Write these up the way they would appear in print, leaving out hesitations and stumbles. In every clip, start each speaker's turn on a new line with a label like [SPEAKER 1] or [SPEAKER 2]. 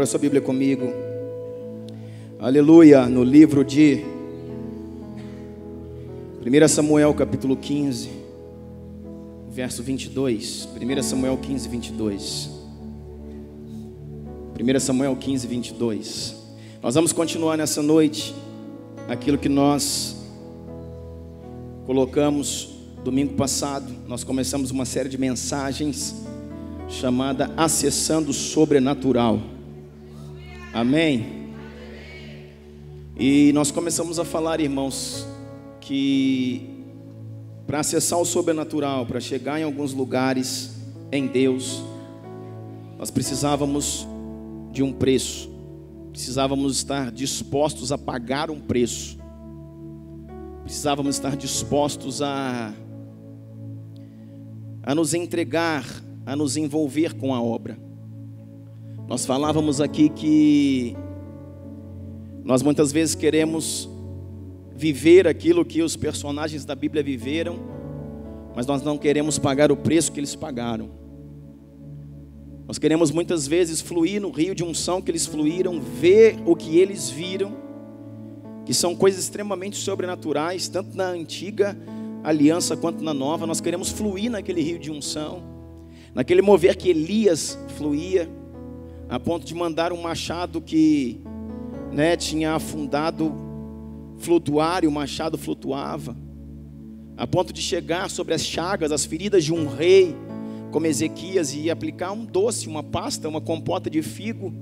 [SPEAKER 1] Abra sua Bíblia comigo. Aleluia. No livro de 1 Samuel capítulo 15, verso 22. 1 Samuel 15, 22. 1 Samuel 15, 22. Nós vamos continuar nessa noite aquilo que nós colocamos domingo passado. Nós começamos uma série de mensagens chamada Acessando o Sobrenatural. Amém? E nós começamos a falar, irmãos, que para acessar o sobrenatural, para chegar em alguns lugares em Deus, nós precisávamos de um preço. Precisávamos estar dispostos a pagar um preço. Precisávamos estar dispostos a nos entregar, a nos envolver com a obra. Nós falávamos aqui que nós muitas vezes queremos viver aquilo que os personagens da Bíblia viveram, mas nós não queremos pagar o preço que eles pagaram. Nós queremos muitas vezes fluir no rio de unção que eles fluíram, ver o que eles viram, que são coisas extremamente sobrenaturais, tanto na antiga aliança quanto na nova. Nós queremos fluir naquele rio de unção, naquele mover que Elias fluía, a ponto de mandar um machado que tinha afundado flutuar, e o machado flutuava, a ponto de chegar sobre as chagas, as feridas de um rei como Ezequias, e aplicar um doce, uma pasta, uma compota de figo,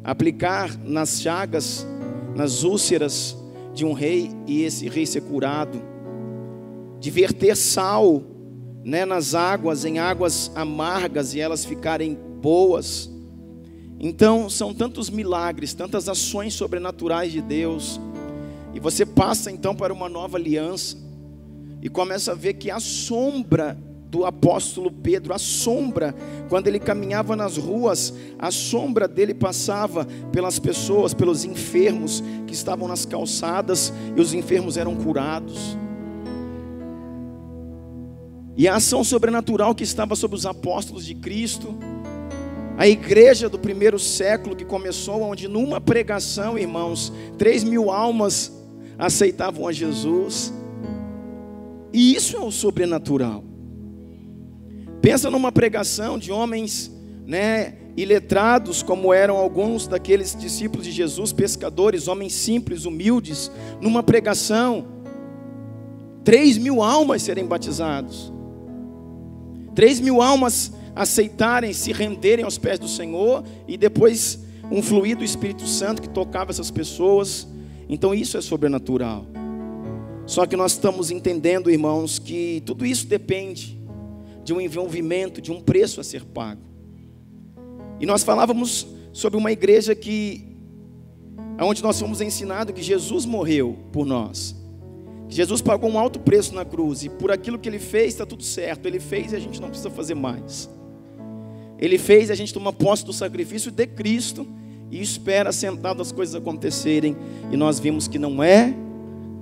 [SPEAKER 1] aplicar nas chagas, nas úlceras de um rei, e esse rei ser curado, de verter sal nas águas, em águas amargas, e elas ficarem boas. Então são tantos milagres, tantas ações sobrenaturais de Deus, e você passa então para uma nova aliança, e começa a ver que a sombra do apóstolo Pedro, a sombra, quando ele caminhava nas ruas, a sombra dele passava pelas pessoas, pelos enfermos que estavam nas calçadas, e os enfermos eram curados. E a ação sobrenatural que estava sobre os apóstolos de Cristo, a igreja do primeiro século que começou, onde numa pregação, irmãos, 3.000 almas aceitavam a Jesus. E isso é o sobrenatural. Pensa numa pregação de homens, iletrados, como eram alguns daqueles discípulos de Jesus, pescadores, homens simples, humildes, numa pregação, 3.000 almas serem batizados, 3.000 almas aceitarem, se renderem aos pés do Senhor, e depois um fluir do Espírito Santo que tocava essas pessoas. Então isso é sobrenatural. Só que nós estamos entendendo, irmãos, que tudo isso depende de um envolvimento, de um preço a ser pago. E nós falávamos sobre uma igreja onde nós fomos ensinados que Jesus morreu por nós, que Jesus pagou um alto preço na cruz, e por aquilo que Ele fez está tudo certo. Ele fez e a gente não precisa fazer mais. Ele fez e a gente toma posse do sacrifício de Cristo e espera sentado as coisas acontecerem. E nós vimos que não é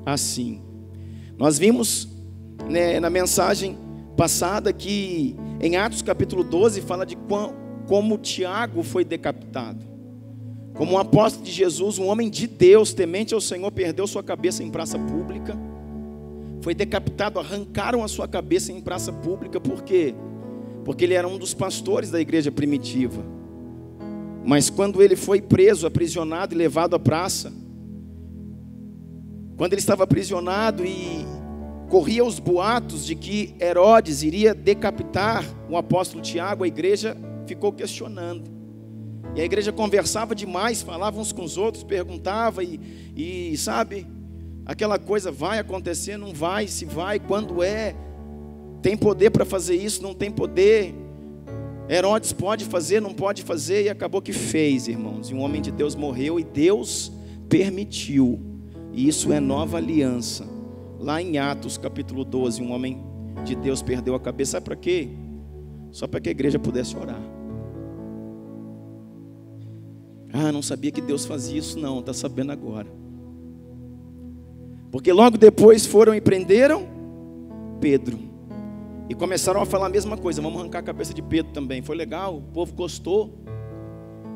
[SPEAKER 1] assim. Nós vimos na mensagem passada que em Atos capítulo 12 fala de como Tiago foi decapitado. Como um apóstolo de Jesus, um homem de Deus, temente ao Senhor, perdeu sua cabeça em praça pública. Foi decapitado, arrancaram a sua cabeça em praça pública. Por quê? Porque ele era um dos pastores da igreja primitiva. Mas quando ele foi preso, aprisionado e levado à praça, quando ele estava aprisionado e corria os boatos de que Herodes iria decapitar o apóstolo Tiago, a igreja ficou questionando. E a igreja conversava demais, falava uns com os outros, perguntava e sabe, aquela coisa, vai acontecer, não vai, se vai, quando é, tem poder para fazer isso, não tem poder, Herodes pode fazer, não pode fazer, e acabou que fez, irmãos, e um homem de Deus morreu, e Deus permitiu, e isso é nova aliança. Lá em Atos capítulo 12, um homem de Deus perdeu a cabeça, sabe para quê? Só para que a igreja pudesse orar. Não sabia que Deus fazia isso, não, está sabendo agora. Porque logo depois foram e prenderam Pedro. E começaram a falar a mesma coisa, vamos arrancar a cabeça de Pedro também. Foi legal, o povo gostou.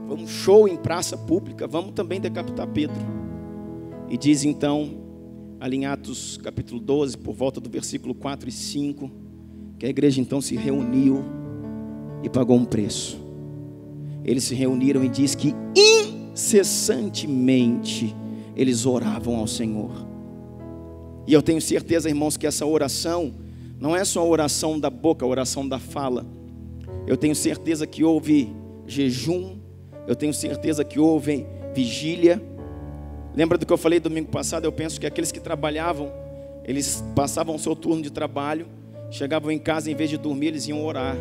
[SPEAKER 1] um show em praça pública, vamos também decapitar Pedro. E diz então, ali em Atos capítulo 12, por volta do versículo 4 e 5, que a igreja então se reuniu e pagou um preço. Eles se reuniram e diz que incessantemente eles oravam ao Senhor. E eu tenho certeza, irmãos, que essa oração não é só a oração da boca, a oração da fala. Eu tenho certeza que houve jejum, eu tenho certeza que houve vigília. Lembra do que eu falei domingo passado? Eu penso que aqueles que trabalhavam, eles passavam o seu turno de trabalho, chegavam em casa, em vez de dormir, eles iam orar.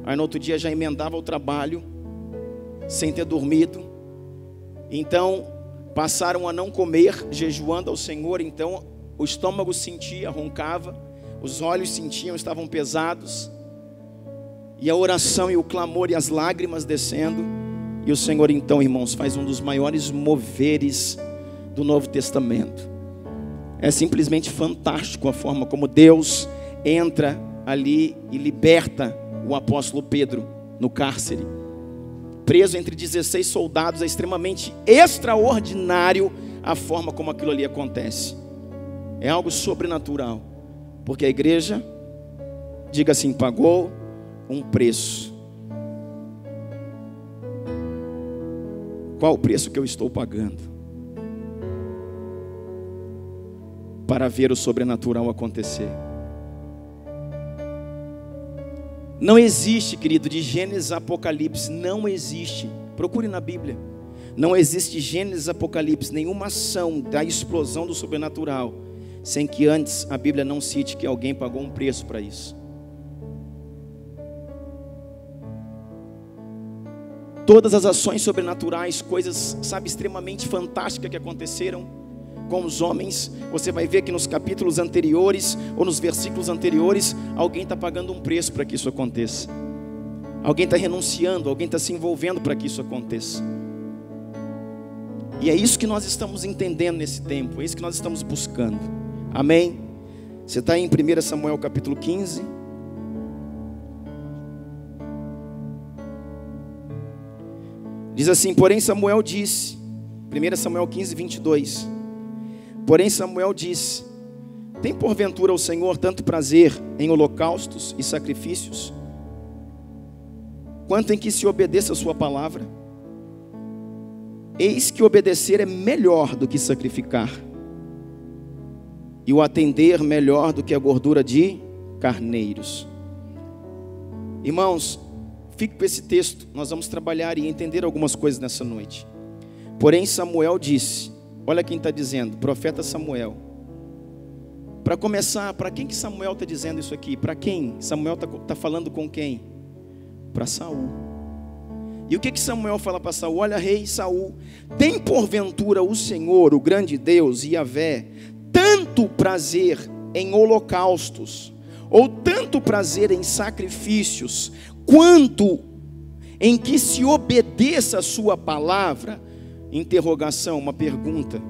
[SPEAKER 1] Aí no outro dia já emendava o trabalho, sem ter dormido. Então passaram a não comer, jejuando ao Senhor. Então o estômago sentia, roncava, os olhos sentiam, estavam pesados, e a oração e o clamor e as lágrimas descendo. E o Senhor então, irmãos, faz um dos maiores moveres do Novo Testamento. É simplesmente fantástico a forma como Deus entra ali e liberta o apóstolo Pedro no cárcere, preso entre 16 soldados. É extremamente extraordinário a forma como aquilo ali acontece. É algo sobrenatural, porque a igreja, diga assim, pagou um preço. Qual o preço que eu estou pagando para ver o sobrenatural acontecer? Não existe, querido, de Gênesis a Apocalipse, não existe. Procure na Bíblia. Não existe Gênesis a Apocalipse, nenhuma ação da explosão do sobrenatural, sem que antes a Bíblia não cite que alguém pagou um preço para isso. Todas as ações sobrenaturais, coisas, sabe, extremamente fantásticas que aconteceram com os homens, você vai ver que nos capítulos anteriores, ou nos versículos anteriores, alguém está pagando um preço para que isso aconteça. Alguém está renunciando, alguém está se envolvendo para que isso aconteça. E é isso que nós estamos entendendo nesse tempo, é isso que nós estamos buscando. Amém? Você está em 1 Samuel capítulo 15. Diz assim: porém Samuel disse, 1 Samuel 15, 22. Porém Samuel disse: tem porventura o Senhor tanto prazer em holocaustos e sacrifícios, quanto em que se obedeça a sua palavra? Eis que obedecer é melhor do que sacrificar, e o atender melhor do que a gordura de carneiros. Irmãos, fique com esse texto, nós vamos trabalhar e entender algumas coisas nessa noite. Porém Samuel disse, olha quem está dizendo, profeta Samuel. Para começar, para quem que Samuel está dizendo isso aqui? Para quem? Samuel está falando com quem? Para Saul. E o que Samuel fala para Saul? Olha, rei Saul, tem porventura o Senhor, o grande Deus, Yahvé, tanto prazer em holocaustos, ou tanto prazer em sacrifícios, quanto em que se obedeça a sua palavra? Interrogação, uma pergunta.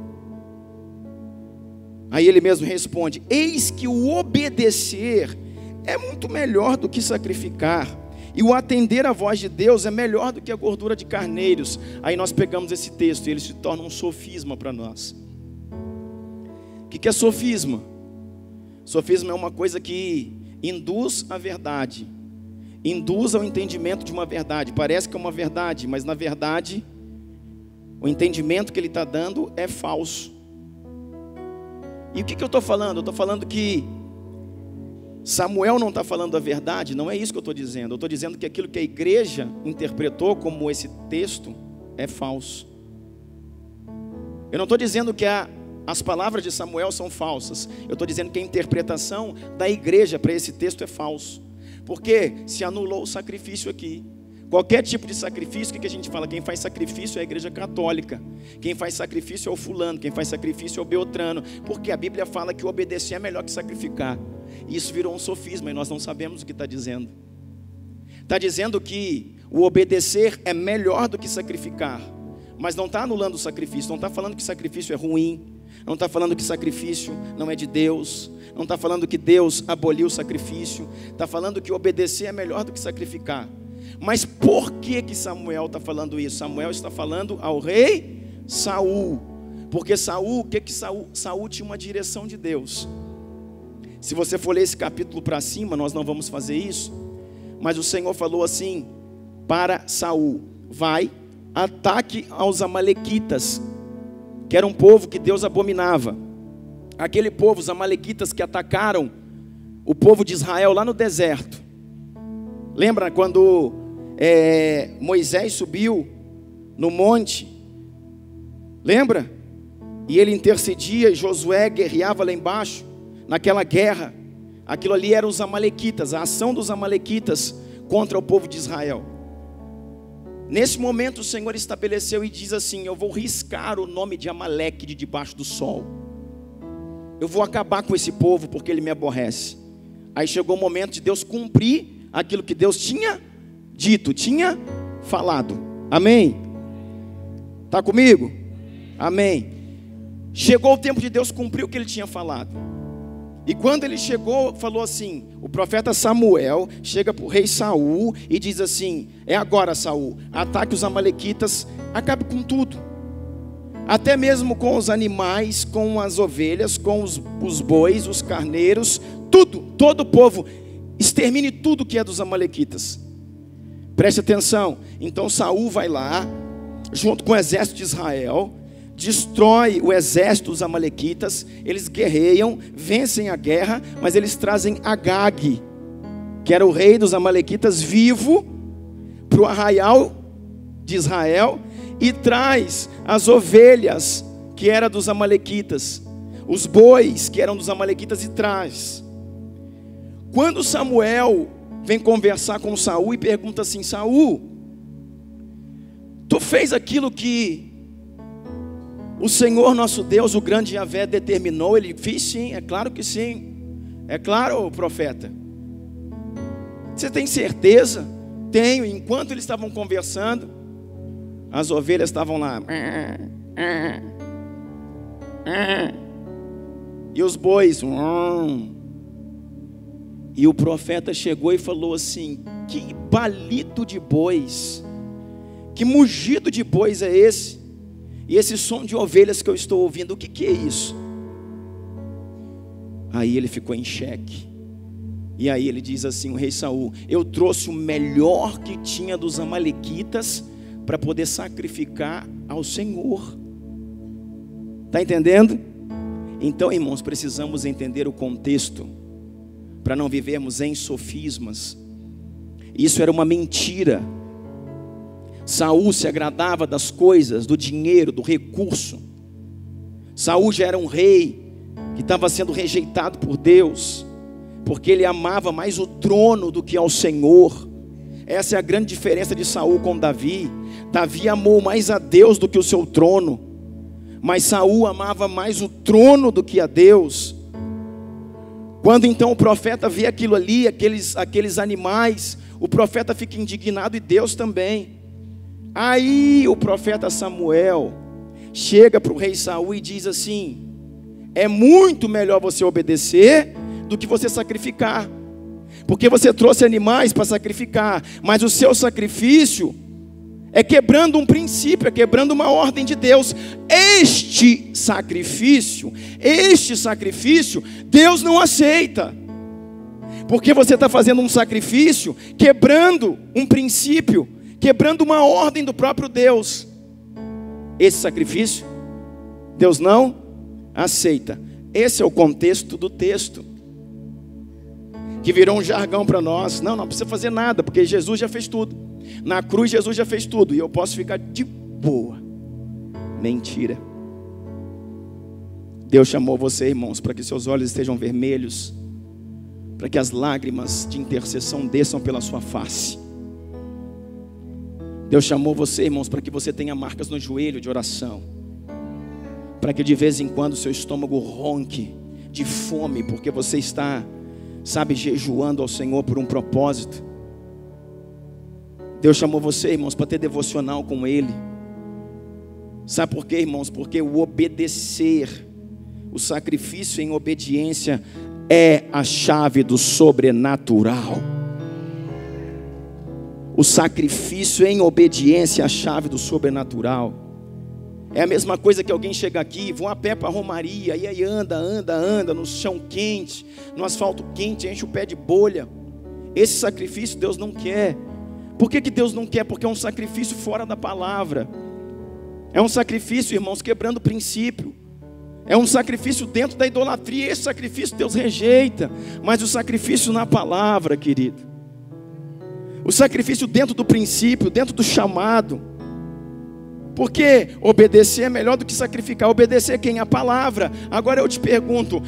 [SPEAKER 1] Aí ele mesmo responde: eis que o obedecer é muito melhor do que sacrificar, e o atender à voz de Deus é melhor do que a gordura de carneiros. Aí nós pegamos esse texto e ele se torna um sofisma para nós. O que é sofisma? Sofisma é uma coisa que induz a verdade, induz ao entendimento de uma verdade. Parece que é uma verdade, mas na verdade o entendimento que ele está dando é falso. E o que eu estou falando? Eu estou falando que Samuel não está falando a verdade. Não é isso que eu estou dizendo. Eu estou dizendo que aquilo que a igreja interpretou como esse texto é falso. Eu não estou dizendo que as palavras de Samuel são falsas. Eu estou dizendo que a interpretação da igreja para esse texto é falso. Porque se anulou o sacrifício aqui. Qualquer tipo de sacrifício, o que a gente fala? Quem faz sacrifício é a igreja católica. Quem faz sacrifício é o fulano. Quem faz sacrifício é o beltrano. Porque a Bíblia fala que obedecer é melhor que sacrificar. E isso virou um sofisma e nós não sabemos o que está dizendo. Está dizendo que o obedecer é melhor do que sacrificar. Mas não está anulando o sacrifício. Não está falando que sacrifício é ruim. Não está falando que sacrifício não é de Deus. Não está falando que Deus aboliu o sacrifício. Está falando que obedecer é melhor do que sacrificar. Mas por que Samuel está falando isso? Samuel está falando ao rei Saul. Porque Saul tinha uma direção de Deus. Se você for ler esse capítulo para cima, nós não vamos fazer isso. Mas o Senhor falou assim para Saul: vai, ataque aos amalequitas, que era um povo que Deus abominava. Aquele povo, os amalequitas que atacaram o povo de Israel lá no deserto. Lembra quando Moisés subiu no monte? Lembra? E ele intercedia e Josué guerreava lá embaixo, naquela guerra. Aquilo ali eram os amalequitas, a ação dos amalequitas contra o povo de Israel. Nesse momento o Senhor estabeleceu e diz assim: eu vou riscar o nome de Amaleque de debaixo do sol. Eu vou acabar com esse povo porque ele me aborrece. Aí chegou o momento de Deus cumprir aquilo que Deus tinha dito, tinha falado. Amém? Está comigo? Amém. Chegou o tempo de Deus cumprir o que ele tinha falado. E quando ele chegou, falou assim, o profeta Samuel chega para o rei Saul e diz assim: é agora, Saul, ataque os amalequitas, acabe com tudo, até mesmo com os animais, com as ovelhas, com os bois, os carneiros, tudo, todo o povo, extermine tudo que é dos amalequitas. Preste atenção. Então Saul vai lá, junto com o exército de Israel, destrói o exército dos amalequitas. Eles guerreiam, vencem a guerra, mas eles trazem Agag, que era o rei dos amalequitas, vivo, para o arraial de Israel, e traz as ovelhas, que era dos amalequitas, os bois, que eram dos amalequitas, e traz. Quando Samuel vem conversar com Saul e pergunta assim: Saul, tu fez aquilo que o Senhor nosso Deus, o grande Yahvé, determinou? Ele: fiz sim, é claro que sim. É claro, profeta. Você tem certeza? Tenho. Enquanto eles estavam conversando, as ovelhas estavam lá, e os bois, e o profeta chegou e falou assim: que balito de bois, que mugido de bois é esse? E esse som de ovelhas que eu estou ouvindo, o que é isso? Aí ele ficou em xeque. E aí ele diz assim, o rei Saul: eu trouxe o melhor que tinha dos amalequitas para poder sacrificar ao Senhor. Está entendendo? Então, irmãos, precisamos entender o contexto, para não vivermos em sofismas. Isso era uma mentira. Saul se agradava das coisas, do dinheiro, do recurso. Saul já era um rei que estava sendo rejeitado por Deus, porque ele amava mais o trono do que ao Senhor. Essa é a grande diferença de Saul com Davi. Davi amou mais a Deus do que o seu trono, mas Saul amava mais o trono do que a Deus. Quando então o profeta vê aquilo ali, aqueles animais, o profeta fica indignado, e Deus também. Aí o profeta Samuel chega para o rei Saul e diz assim: é muito melhor você obedecer do que você sacrificar, porque você trouxe animais para sacrificar, mas o seu sacrifício é quebrando um princípio, é quebrando uma ordem de Deus. Este sacrifício, Deus não aceita, porque você está fazendo um sacrifício, quebrando um princípio, quebrando uma ordem do próprio Deus. Esse sacrifício, Deus não aceita. Esse é o contexto do texto, que virou um jargão para nós. Não precisa fazer nada, porque Jesus já fez tudo. Na cruz Jesus já fez tudo, e eu posso ficar de boa. Mentira. Deus chamou você, irmãos, para que seus olhos estejam vermelhos, para que as lágrimas de intercessão desçam pela sua face. Deus chamou você, irmãos, para que você tenha marcas no joelho de oração, para que de vez em quando seu estômago ronque de fome, porque você está, jejuando ao Senhor por um propósito. Deus chamou você, irmãos, para ter devocional com Ele. Sabe por quê, irmãos? Porque o obedecer, o sacrifício em obediência, é a chave do sobrenatural. O sacrifício em obediência é a chave do sobrenatural. É a mesma coisa que alguém chega aqui, vão a pé para a romaria, e aí anda no chão quente, no asfalto quente, enche o pé de bolha. Esse sacrifício Deus não quer. Por que Deus não quer? Porque é um sacrifício fora da palavra. É um sacrifício, irmãos, quebrando o princípio. É um sacrifício dentro da idolatria. Esse sacrifício Deus rejeita. Mas o sacrifício na palavra, querido, o sacrifício dentro do princípio, dentro do chamado. Porque obedecer é melhor do que sacrificar. Obedecer quem? A palavra. Agora eu te pergunto,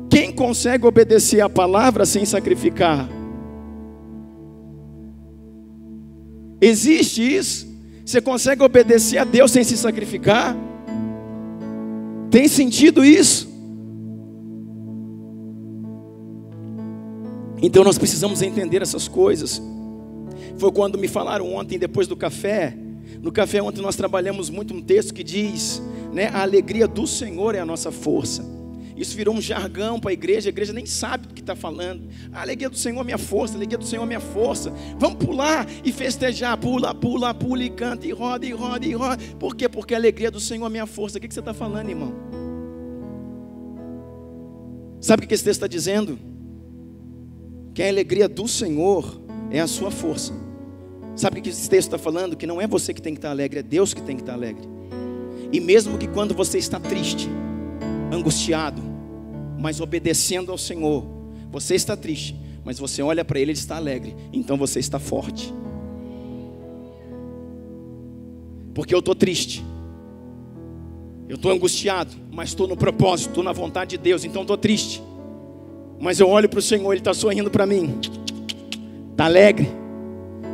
[SPEAKER 1] quem consegue obedecer a palavra sem sacrificar? Existe isso? Você consegue obedecer a Deus sem se sacrificar? Tem sentido isso? Então nós precisamos entender essas coisas. Foi quando me falaram ontem, depois do café. No café ontem nós trabalhamos muito um texto que diz, né, a alegria do Senhor é a nossa força. Isso virou um jargão para a igreja nem sabe do que está falando. A alegria do Senhor é minha força, a alegria do Senhor é minha força. Vamos pular e festejar, pula e canta e roda. Por quê? Porque a alegria do Senhor é minha força. O que você está falando, irmão? Sabe o que esse texto está dizendo? Que a alegria do Senhor é a sua força. Sabe o que esse texto está falando? Que não é você que tem que estar alegre, é Deus que tem que estar alegre. E mesmo que quando você está triste, angustiado, mas obedecendo ao Senhor, você está triste, mas você olha para Ele, Ele está alegre, então você está forte. Porque eu estou triste, eu estou angustiado, mas estou no propósito, estou na vontade de Deus, então estou triste, mas eu olho para o Senhor, Ele está sorrindo para mim, está alegre.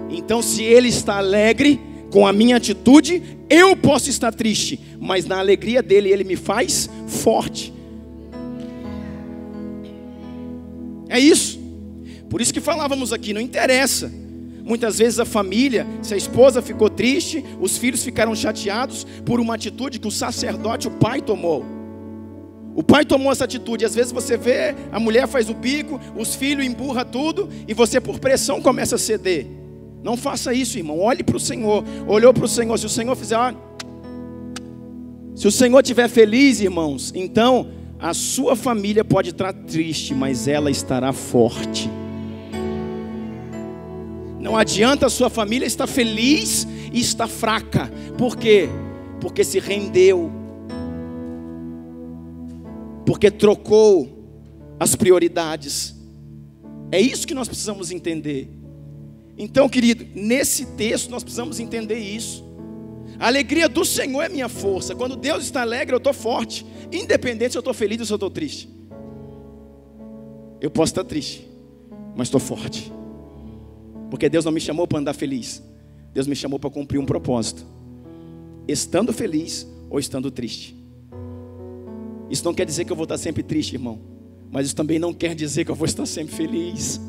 [SPEAKER 1] Então se Ele está alegre com a minha atitude, eu posso estar triste, mas na alegria dEle, Ele me faz forte. É isso. Por isso que falávamos aqui, não interessa. Muitas vezes a família, se a esposa ficou triste, os filhos ficaram chateados por uma atitude que o sacerdote, o pai tomou. O pai tomou essa atitude. Às vezes você vê, a mulher faz o bico, os filhos empurram tudo, e você por pressão começa a ceder. Não faça isso, irmão. Olhe para o Senhor. Olhou para o Senhor. Se o Senhor fizer, se o Senhor estiver feliz, irmãos, então a sua família pode estar triste, mas ela estará forte. Não adianta a sua família estar feliz e estar fraca. Por quê? Porque se rendeu, porque trocou as prioridades. É isso que nós precisamos entender. Então, querido, nesse texto nós precisamos entender isso. A alegria do Senhor é minha força. Quando Deus está alegre, eu estou forte. Independente se eu estou feliz ou se eu estou triste. Eu posso estar triste, mas estou forte. Porque Deus não me chamou para andar feliz. Deus me chamou para cumprir um propósito. Estando feliz ou estando triste. Isso não quer dizer que eu vou estar sempre triste, irmão. Mas isso também não quer dizer que eu vou estar sempre feliz.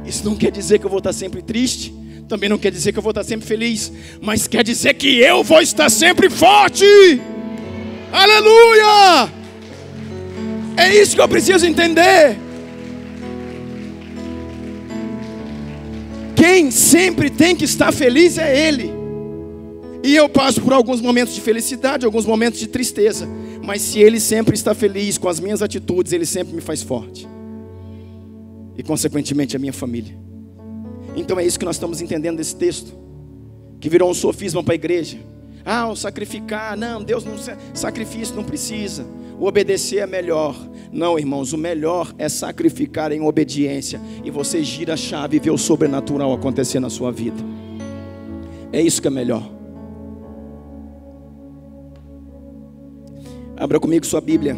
[SPEAKER 1] Isso não quer dizer que eu vou estar sempre triste. Também não quer dizer que eu vou estar sempre feliz. Mas quer dizer que eu vou estar sempre forte. Aleluia! É isso que eu preciso entender. Quem sempre tem que estar feliz é Ele. E eu passo por alguns momentos de felicidade, alguns momentos de tristeza. Mas se Ele sempre está feliz com as minhas atitudes, Ele sempre me faz forte. E consequentemente a minha família. Então é isso que nós estamos entendendo desse texto, que virou um sofisma para a igreja. O sacrificar, não, Deus não, sacrifício não precisa, o obedecer é melhor. Não, irmãos, o melhor é sacrificar em obediência, e você gira a chave e vê o sobrenatural acontecer na sua vida. É isso que é melhor. Abra comigo sua Bíblia.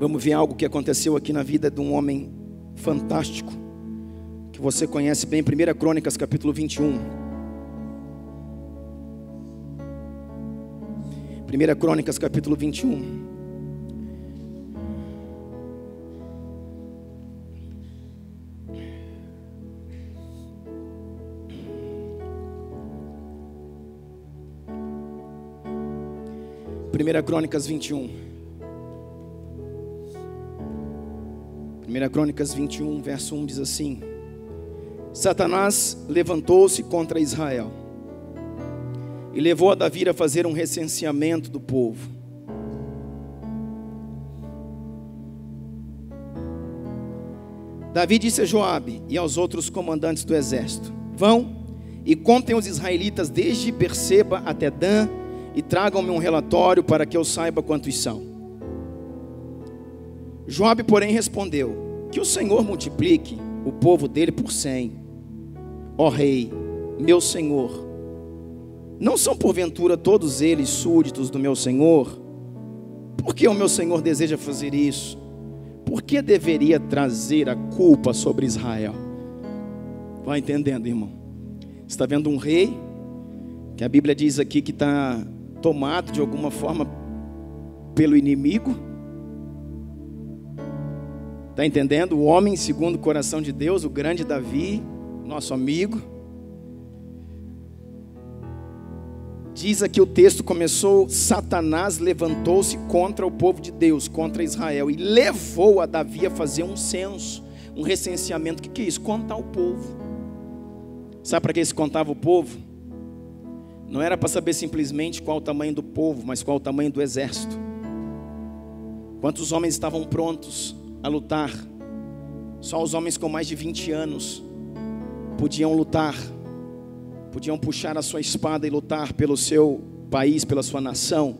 [SPEAKER 1] Vamos ver algo que aconteceu aqui na vida de um homem fantástico, que você conhece bem. 1 Crônicas capítulo 21. 1 Crônicas capítulo 21. Primeira Crônicas 21. 1 Crônicas 21, verso 1 diz assim: Satanás levantou-se contra Israel e levou a Davi a fazer um recenseamento do povo. Davi disse a Joabe e aos outros comandantes do exército: vão e contem os israelitas desde Berseba até Dan e tragam-me um relatório para que eu saiba quantos são. Joabe, porém, respondeu: que o Senhor multiplique o povo dele por 100. Ó rei, meu senhor, não são porventura todos eles súditos do meu senhor? Por que o meu senhor deseja fazer isso? Por que deveria trazer a culpa sobre Israel? Vai entendendo, irmão? Você está vendo um rei, que a Bíblia diz aqui que está tomado de alguma forma pelo inimigo. Está entendendo? O homem segundo o coração de Deus, o grande Davi, nosso amigo. Diz aqui o texto, começou: Satanás levantou-se contra o povo de Deus, contra Israel, e levou a Davi a fazer um censo, um recenseamento. O que é isso? Contar o povo. Sabe para que se contava o povo? Não era para saber simplesmente qual o tamanho do povo, mas qual o tamanho do exército. Quantos homens estavam prontos a lutar? Só os homens com mais de 20 anos podiam lutar, podiam puxar a sua espada e lutar pelo seu país, pela sua nação.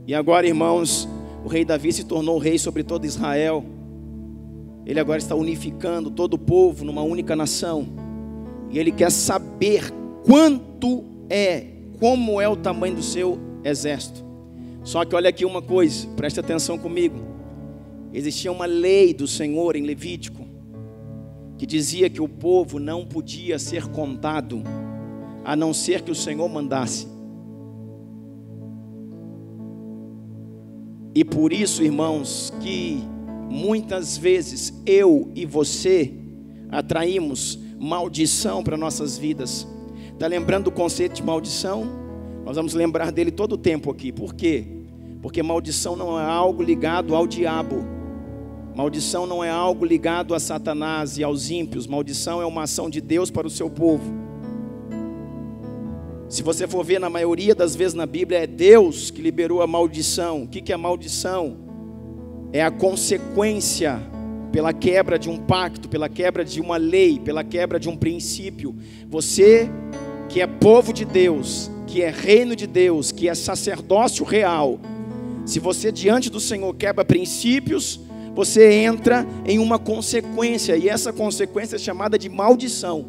[SPEAKER 1] E agora, irmãos, o rei Davi se tornou rei sobre todo Israel. Ele agora está unificando todo o povo numa única nação. E ele quer saber como é o tamanho do seu exército. Só que olha aqui uma coisa, preste atenção comigo. Existia uma lei do Senhor em Levítico que dizia que o povo não podia ser contado, a não ser que o Senhor mandasse. E por isso, irmãos, que muitas vezes eu e você atraímos maldição para nossas vidas. Está lembrando do conceito de maldição? Nós vamos lembrar dele todo o tempo aqui. Por quê? Porque maldição não é algo ligado ao diabo. Maldição não é algo ligado a Satanás e aos ímpios. Maldição é uma ação de Deus para o seu povo. Se você for ver, na maioria das vezes na Bíblia, é Deus que liberou a maldição. O que é maldição? É a consequência pela quebra de um pacto, pela quebra de uma lei, pela quebra de um princípio. Você que é povo de Deus, que é reino de Deus, que é sacerdócio real, se você diante do Senhor quebra princípios, você entra em uma consequência, e essa consequência é chamada de maldição.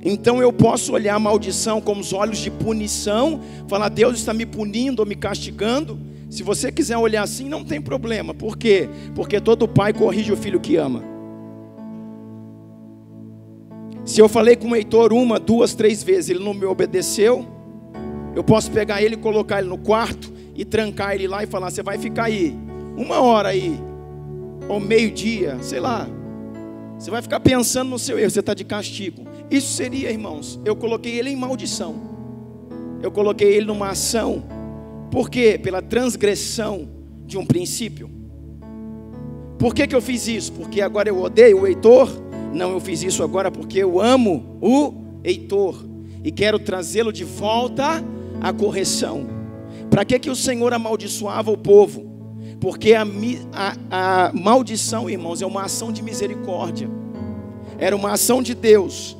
[SPEAKER 1] Então eu posso olhar a maldição com os olhos de punição, falar: Deus está me punindo ou me castigando. Se você quiser olhar assim, não tem problema. Por quê? Porque todo pai corrige o filho que ama. Se eu falei com o Heitor 1, 2, 3 vezes, ele não me obedeceu, eu posso pegar ele, colocar ele no quarto e trancar ele lá e falar: você vai ficar aí 1 hora aí, ou meio-dia, sei lá. Você vai ficar pensando no seu erro, você está de castigo. Isso seria, irmãos, eu coloquei ele em maldição. Eu coloquei ele numa ação. Por quê? Pela transgressão de um princípio. Por que eu fiz isso? Porque agora eu odeio o Heitor? Não, eu fiz isso agora porque eu amo o Heitor e quero trazê-lo de volta à correção. Para que o Senhor amaldiçoava o povo? Porque a maldição, irmãos, é uma ação de misericórdia. Era uma ação de Deus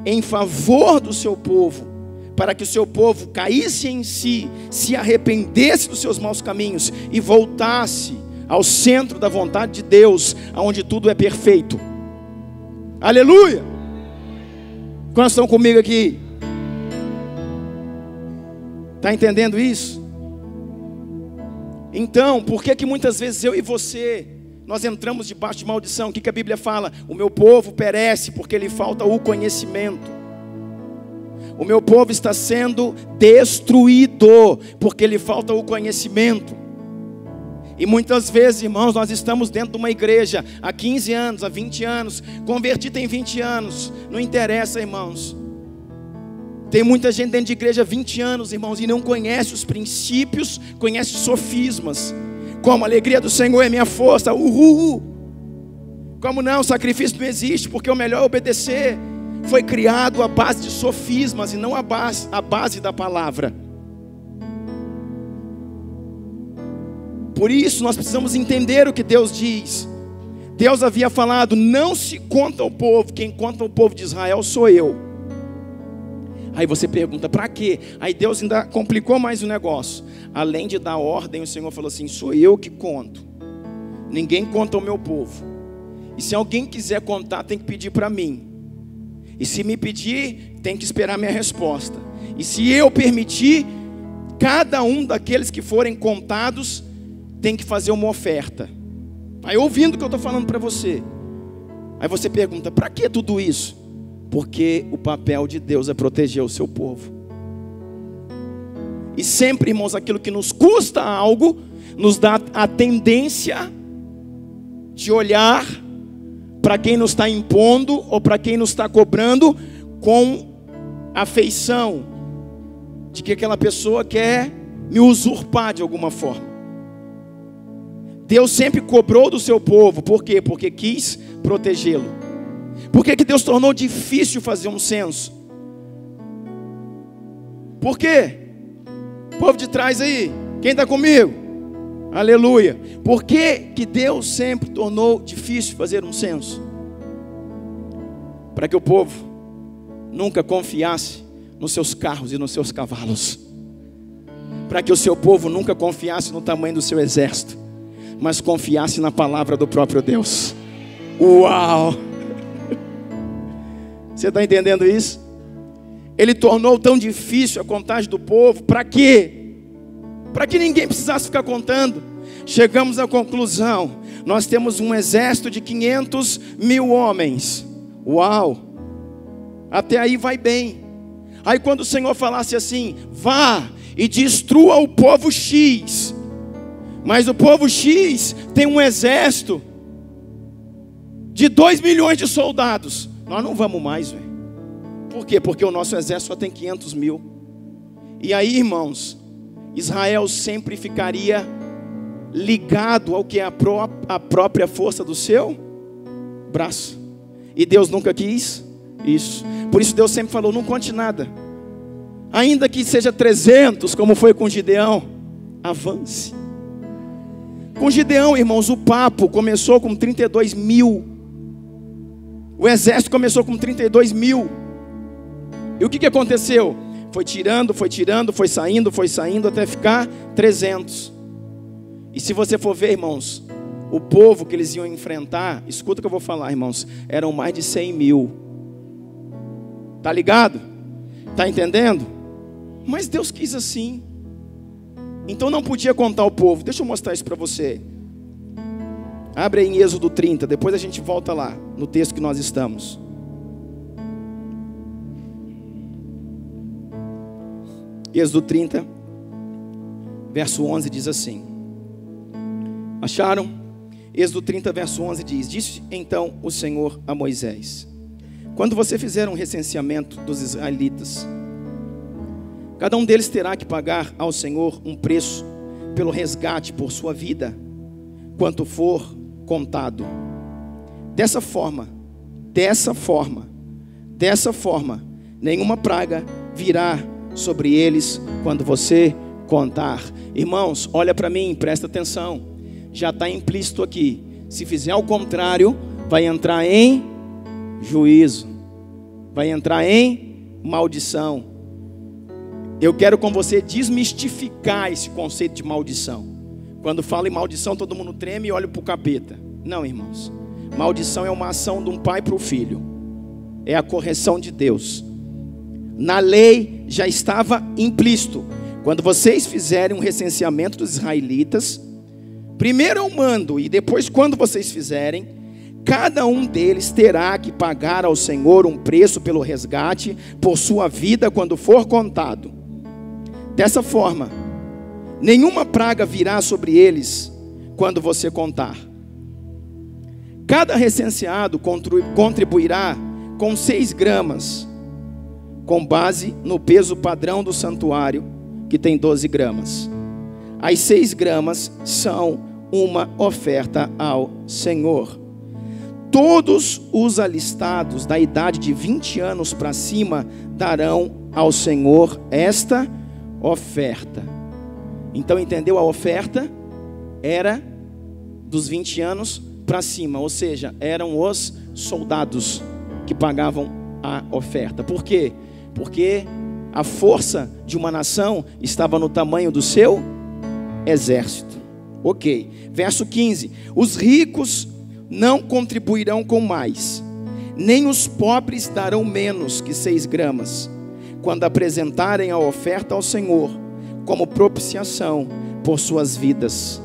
[SPEAKER 1] em favor do seu povo, para que o seu povo caísse em si, se arrependesse dos seus maus caminhos e voltasse ao centro da vontade de Deus, onde tudo é perfeito. Aleluia! Quantos estão comigo aqui? Está entendendo isso? Então, por que muitas vezes eu e você, nós entramos debaixo de maldição? O que a Bíblia fala? O meu povo perece porque lhe falta o conhecimento. O meu povo está sendo destruído porque lhe falta o conhecimento. E muitas vezes, irmãos, nós estamos dentro de uma igreja há 15 anos, há 20 anos, convertido em 20 anos, não interessa, irmãos. Tem muita gente dentro de igreja há 20 anos, irmãos, e não conhece os princípios, conhece os sofismas, como a alegria do Senhor é minha força, Como não? Sacrifício não existe, porque o melhor é obedecer. Foi criado à base de sofismas e não à base da palavra. Por isso nós precisamos entender o que Deus diz. Deus havia falado: não se conta o povo, quem conta o povo de Israel sou eu. Aí você pergunta, para quê? Aí Deus ainda complicou mais o negócio. Além de dar ordem, o Senhor falou assim: sou eu que conto. Ninguém conta o meu povo. E se alguém quiser contar, tem que pedir para mim. E se me pedir, tem que esperar minha resposta. E se eu permitir, cada um daqueles que forem contados tem que fazer uma oferta. Vai ouvindo o que eu estou falando para você. Aí você pergunta, para que tudo isso? Porque o papel de Deus é proteger o seu povo. E sempre, irmãos, aquilo que nos custa algo, nos dá a tendência de olhar para quem nos está impondo, ou para quem nos está cobrando, com afeição, de que aquela pessoa quer me usurpar de alguma forma. Deus sempre cobrou do seu povo. Por quê? Porque quis protegê-lo. Por que Deus tornou difícil fazer um censo? Por quê? Povo de trás aí, quem está comigo? Aleluia. Por que Deus sempre tornou difícil fazer um censo? Para que o povo nunca confiasse nos seus carros e nos seus cavalos. Para que o seu povo nunca confiasse no tamanho do seu exército, mas confiasse na palavra do próprio Deus. Uau! Você está entendendo isso? Ele tornou tão difícil a contagem do povo. Para quê? Para que ninguém precisasse ficar contando. Chegamos à conclusão: nós temos um exército de 500 mil homens. Uau! Até aí vai bem. Aí quando o Senhor falasse assim: vá e destrua o povo X, mas o povo X tem um exército de 2 milhões de soldados, nós não vamos mais, velho. Por quê? Porque o nosso exército só tem 500 mil. E aí, irmãos, Israel sempre ficaria ligado ao que é a própria força do seu braço. E Deus nunca quis isso. Por isso Deus sempre falou: não conte nada. Ainda que seja 300, como foi com Gideão, avance. Com Gideão, irmãos, o papo começou com 32 mil. O exército começou com 32 mil. E o que aconteceu? Foi tirando, foi saindo, até ficar 300. E se você for ver, irmãos, o povo que eles iam enfrentar, escuta o que eu vou falar, irmãos, eram mais de 100 mil. Tá ligado? Tá entendendo? Mas Deus quis assim. Então não podia contar o povo. Deixa eu mostrar isso para você. Abre aí em Êxodo 30, depois a gente volta lá, no texto que nós estamos. Êxodo 30, verso 11 diz assim. Acharam? Êxodo 30, verso 11 diz: disse então o Senhor a Moisés: quando você fizer um recenseamento dos israelitas, cada um deles terá que pagar ao Senhor um preço pelo resgate por sua vida, quanto for contado. Dessa forma, nenhuma praga virá sobre eles quando você contar. Irmãos, olha para mim, presta atenção. Já está implícito aqui: se fizer ao contrário, vai entrar em juízo, vai entrar em maldição. Eu quero com você desmistificar esse conceito de maldição. Quando falo em maldição, todo mundo treme e olha para o capeta. Não, irmãos. Maldição é uma ação de um pai para o filho. É a correção de Deus. Na lei já estava implícito: quando vocês fizerem um recenseamento dos israelitas, primeiro eu mando, e depois quando vocês fizerem, cada um deles terá que pagar ao Senhor um preço pelo resgate por sua vida quando for contado. Dessa forma, nenhuma praga virá sobre eles quando você contar. Cada recenseado contribuirá com 6 gramas, com base no peso padrão do santuário, que tem 12 gramas. As 6 gramas são uma oferta ao Senhor. todos os alistados da idade de 20 anos para cima darão ao Senhor esta oferta. Então, entendeu? A oferta era dos 20 anos para cima, ou seja, eram os soldados que pagavam a oferta. Por quê? Porque a força de uma nação estava no tamanho do seu exército. Ok. Verso 15: os ricos não contribuirão com mais, nem os pobres darão menos que 6 gramas, quando apresentarem a oferta ao Senhor, como propiciação por suas vidas.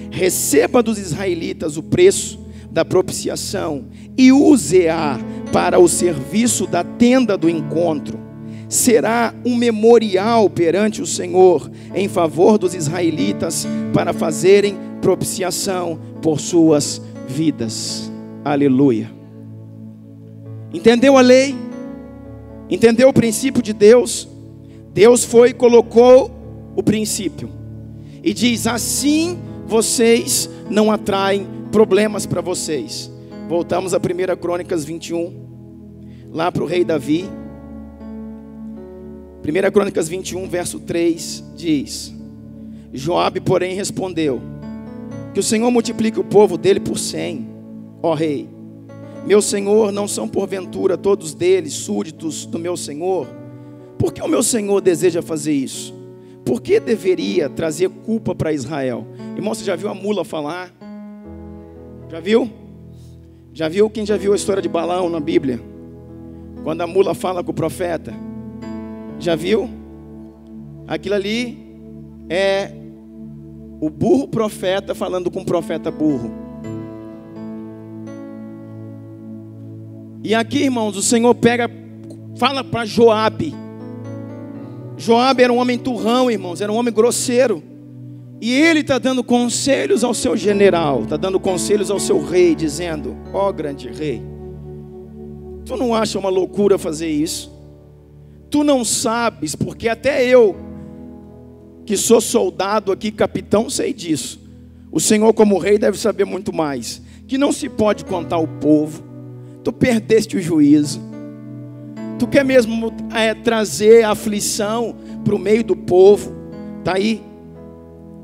[SPEAKER 1] Receba dos israelitas o preço da propiciação e use-a para o serviço da tenda do encontro. Será um memorial perante o Senhor em favor dos israelitas, para fazerem propiciação por suas vidas. Aleluia. Entendeu a lei? Entendeu o princípio de Deus? Deus foi e colocou o princípio e diz: assim vocês não atraem problemas para vocês. Voltamos a 1 Crônicas 21, lá para o rei Davi. 1 Crônicas 21, verso 3 diz: Joabe, porém, respondeu: que o Senhor multiplique o povo dele por 100, ó rei. Meu senhor, não são porventura todos deles súditos do meu senhor? Por que o meu senhor deseja fazer isso? Por que deveria trazer culpa para Israel? Irmão, você já viu a mula falar? Já viu? Já viu? Quem já viu a história de Balaão na Bíblia? Quando a mula fala com o profeta? Já viu? Aquilo ali é o burro profeta falando com o profeta burro. E aqui, irmãos, o Senhor fala para Joabe. Joabe era um homem turrão, irmãos, era um homem grosseiro. E ele está dando conselhos ao seu general, está dando conselhos ao seu rei, dizendo: ó grande rei, tu não acha uma loucura fazer isso? Tu não sabes, porque até eu, que sou soldado aqui, capitão, sei disso. O Senhor como rei deve saber muito mais, que não se pode contar o povo. Tu perdeste o juízo. Tu quer mesmo trazer aflição para o meio do povo. Está aí,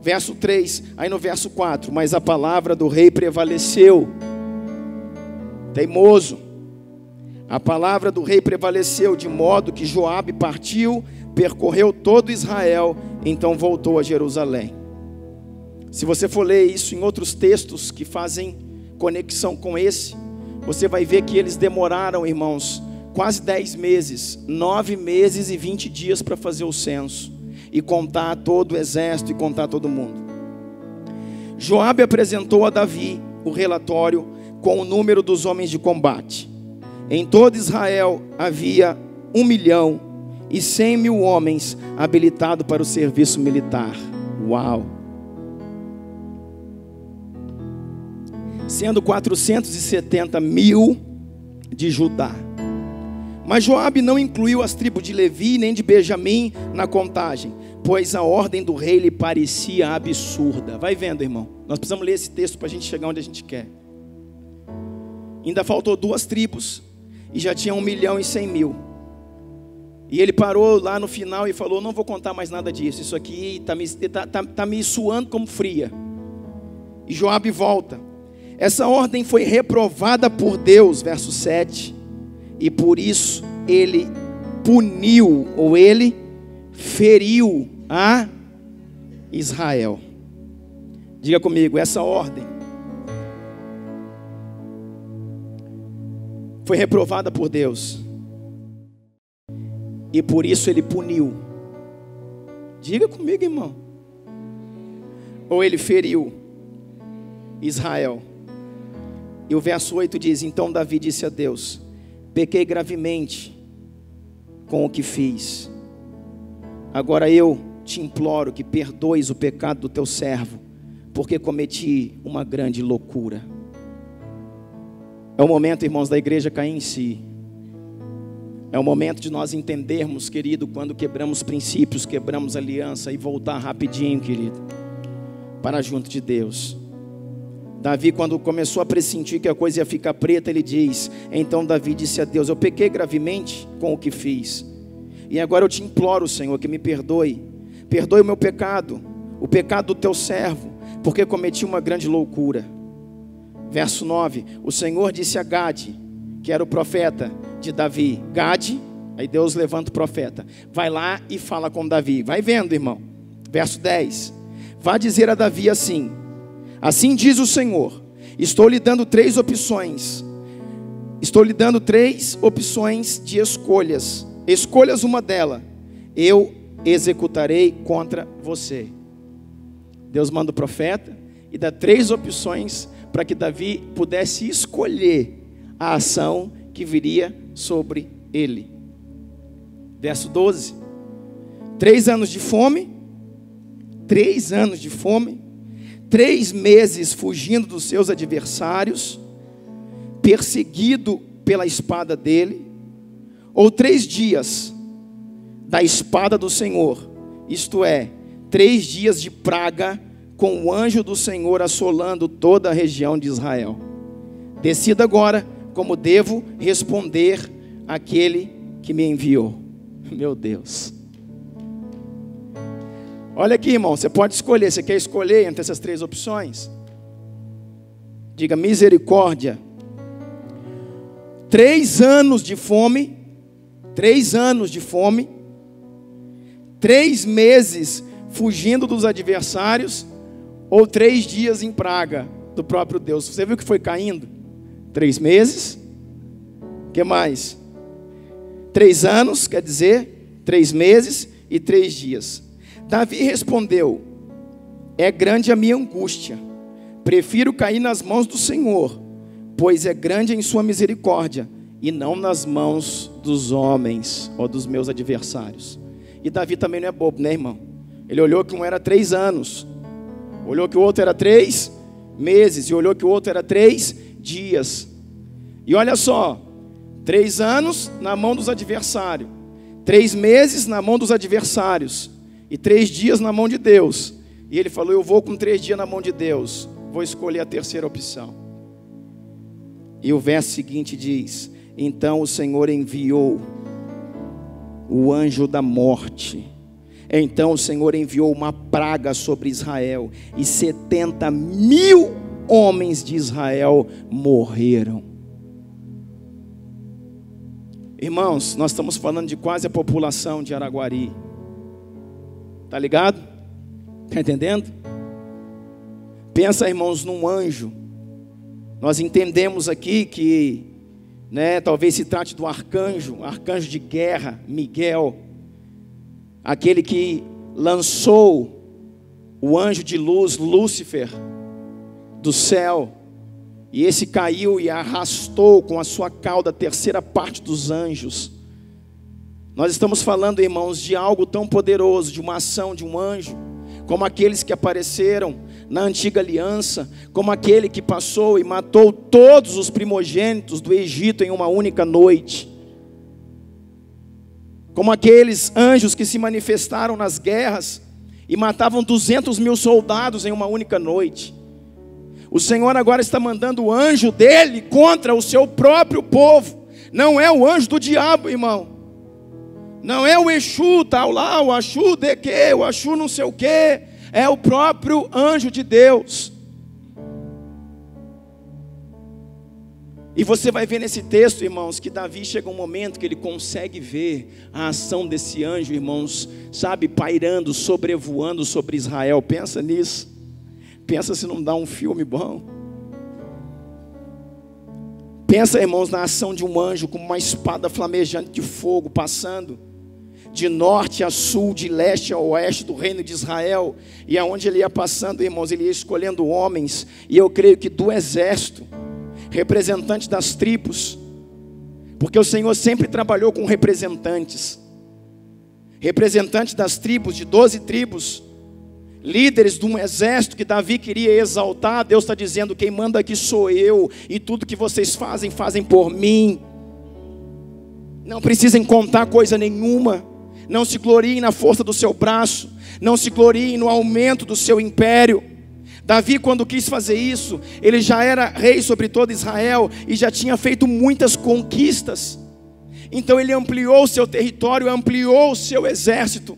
[SPEAKER 1] verso 3, aí no verso 4: mas a palavra do rei prevaleceu. Teimoso. A palavra do rei prevaleceu, de modo que Joabe partiu, percorreu todo Israel, então voltou a Jerusalém. Se você for ler isso em outros textos que fazem conexão com esse, você vai ver que eles demoraram, irmãos, quase 10 meses, 9 meses e 20 dias para fazer o censo e contar todo o exército e contar todo mundo. Joabe apresentou a Davi o relatório com o número dos homens de combate. Em todo Israel havia 1.100.000 homens habilitados para o serviço militar. Uau! Sendo 470.000 de Judá. Mas Joabe não incluiu as tribos de Levi nem de Benjamim na contagem, pois a ordem do rei lhe parecia absurda. Vai vendo, irmão. Nós precisamos ler esse texto para a gente chegar onde a gente quer. Ainda faltou 2 tribos e já tinha 1.100.000. E ele parou lá no final e falou: não vou contar mais nada disso. Isso aqui está me suando como fria. E Joabe volta. Essa ordem foi reprovada por Deus, verso 7. E por isso ele puniu, ou ele feriu a Israel. Diga comigo, essa ordem foi reprovada por Deus. E por isso ele puniu. Diga comigo, irmão. Ou ele feriu Israel. E o verso 8 diz: então Davi disse a Deus: pequei gravemente com o que fiz. Agora eu te imploro que perdoes o pecado do teu servo, porque cometi uma grande loucura. É o momento, irmãos, da igreja cair em si. É o momento de nós entendermos, querido, quando quebramos princípios, quebramos aliança, e voltar rapidinho, querido, para junto de Deus. Davi, quando começou a pressentir que a coisa ia ficar preta, ele diz: então Davi disse a Deus: eu pequei gravemente com o que fiz, e agora eu te imploro, Senhor, que me perdoe. Perdoe o meu pecado, o pecado do teu servo, porque cometi uma grande loucura. Verso 9: o Senhor disse a Gade, que era o profeta de Davi: Gade, aí Deus levanta o profeta, vai lá e fala com Davi. Vai vendo, irmão. Verso 10: vá dizer a Davi assim: assim diz o Senhor, estou lhe dando 3 opções. Estou lhe dando 3 opções de escolhas. Escolhas uma delas, eu executarei contra você. Deus manda o profeta e dá 3 opções para que Davi pudesse escolher a ação que viria sobre ele. Verso 12: 3 anos de fome, 3 anos de fome, 3 meses fugindo dos seus adversários, perseguido pela espada dele, ou 3 dias da espada do Senhor, isto é, 3 dias de praga, com o anjo do Senhor assolando toda a região de Israel. Decida agora como devo responder àquele que me enviou. Meu Deus. Olha aqui, irmão, você pode escolher. Você quer escolher entre essas 3 opções? Diga: misericórdia. 3 anos de fome, 3 anos de fome, 3 meses fugindo dos adversários, ou 3 dias em praga do próprio Deus. Você viu que foi caindo? 3 meses, o que mais? 3 anos, quer dizer, 3 meses e 3 dias. Davi respondeu: é grande a minha angústia, prefiro cair nas mãos do Senhor, pois é grande em sua misericórdia, e não nas mãos dos homens, ou dos meus adversários. E Davi também não é bobo, né, irmão? Ele olhou que um era 3 anos, olhou que o outro era 3 meses, e olhou que o outro era 3 dias. E olha só, 3 anos na mão dos adversários, 3 meses na mão dos adversários, e 3 dias na mão de Deus. E ele falou: eu vou com 3 dias na mão de Deus, vou escolher a terceira opção. E o verso seguinte diz: então o Senhor enviou o anjo da morte. Então o Senhor enviou uma praga sobre Israel, e 70.000 homens de Israel morreram. Irmãos, nós estamos falando de quase a população de Araguari. Tá ligado? Tá entendendo? Pensa, irmãos, num anjo. Nós entendemos aqui que, talvez se trate do arcanjo de guerra, Miguel, aquele que lançou o anjo de luz, Lúcifer, do céu, e esse caiu e arrastou com a sua cauda a terceira parte dos anjos. Nós estamos falando, irmãos, de algo tão poderoso, de uma ação de um anjo, como aqueles que apareceram na antiga aliança, como aquele que passou e matou todos os primogênitos do Egito em uma única noite, como aqueles anjos que se manifestaram nas guerras e matavam 200.000 soldados em uma única noite. O Senhor agora está mandando o anjo dele contra o seu próprio povo. Não é o anjo do diabo, irmão. Não é o Exu, tal lá, o Axu de quê, o Axu não sei o quê. É o próprio anjo de Deus. E você vai ver nesse texto, irmãos, que Davi chega um momento que ele consegue ver a ação desse anjo, irmãos, sabe, pairando, sobrevoando sobre Israel. Pensa nisso. Pensa se não dá um filme bom. Pensa, irmãos, na ação de um anjo com uma espada flamejante de fogo, passando de norte a sul, de leste a oeste do reino de Israel. E aonde ele ia passando, irmãos, ele ia escolhendo homens, e eu creio que do exército, representante das tribos, porque o Senhor sempre trabalhou com representantes das tribos, de 12 tribos, líderes de um exército que Davi queria exaltar. Deus está dizendo: quem manda aqui sou eu, e tudo que vocês fazem, fazem por mim. Não precisem contar coisa nenhuma. Não se gloriem na força do seu braço, não se gloriem no aumento do seu império. Davi, quando quis fazer isso, ele já era rei sobre todo Israel e já tinha feito muitas conquistas. Então ele ampliou o seu território, ampliou o seu exército.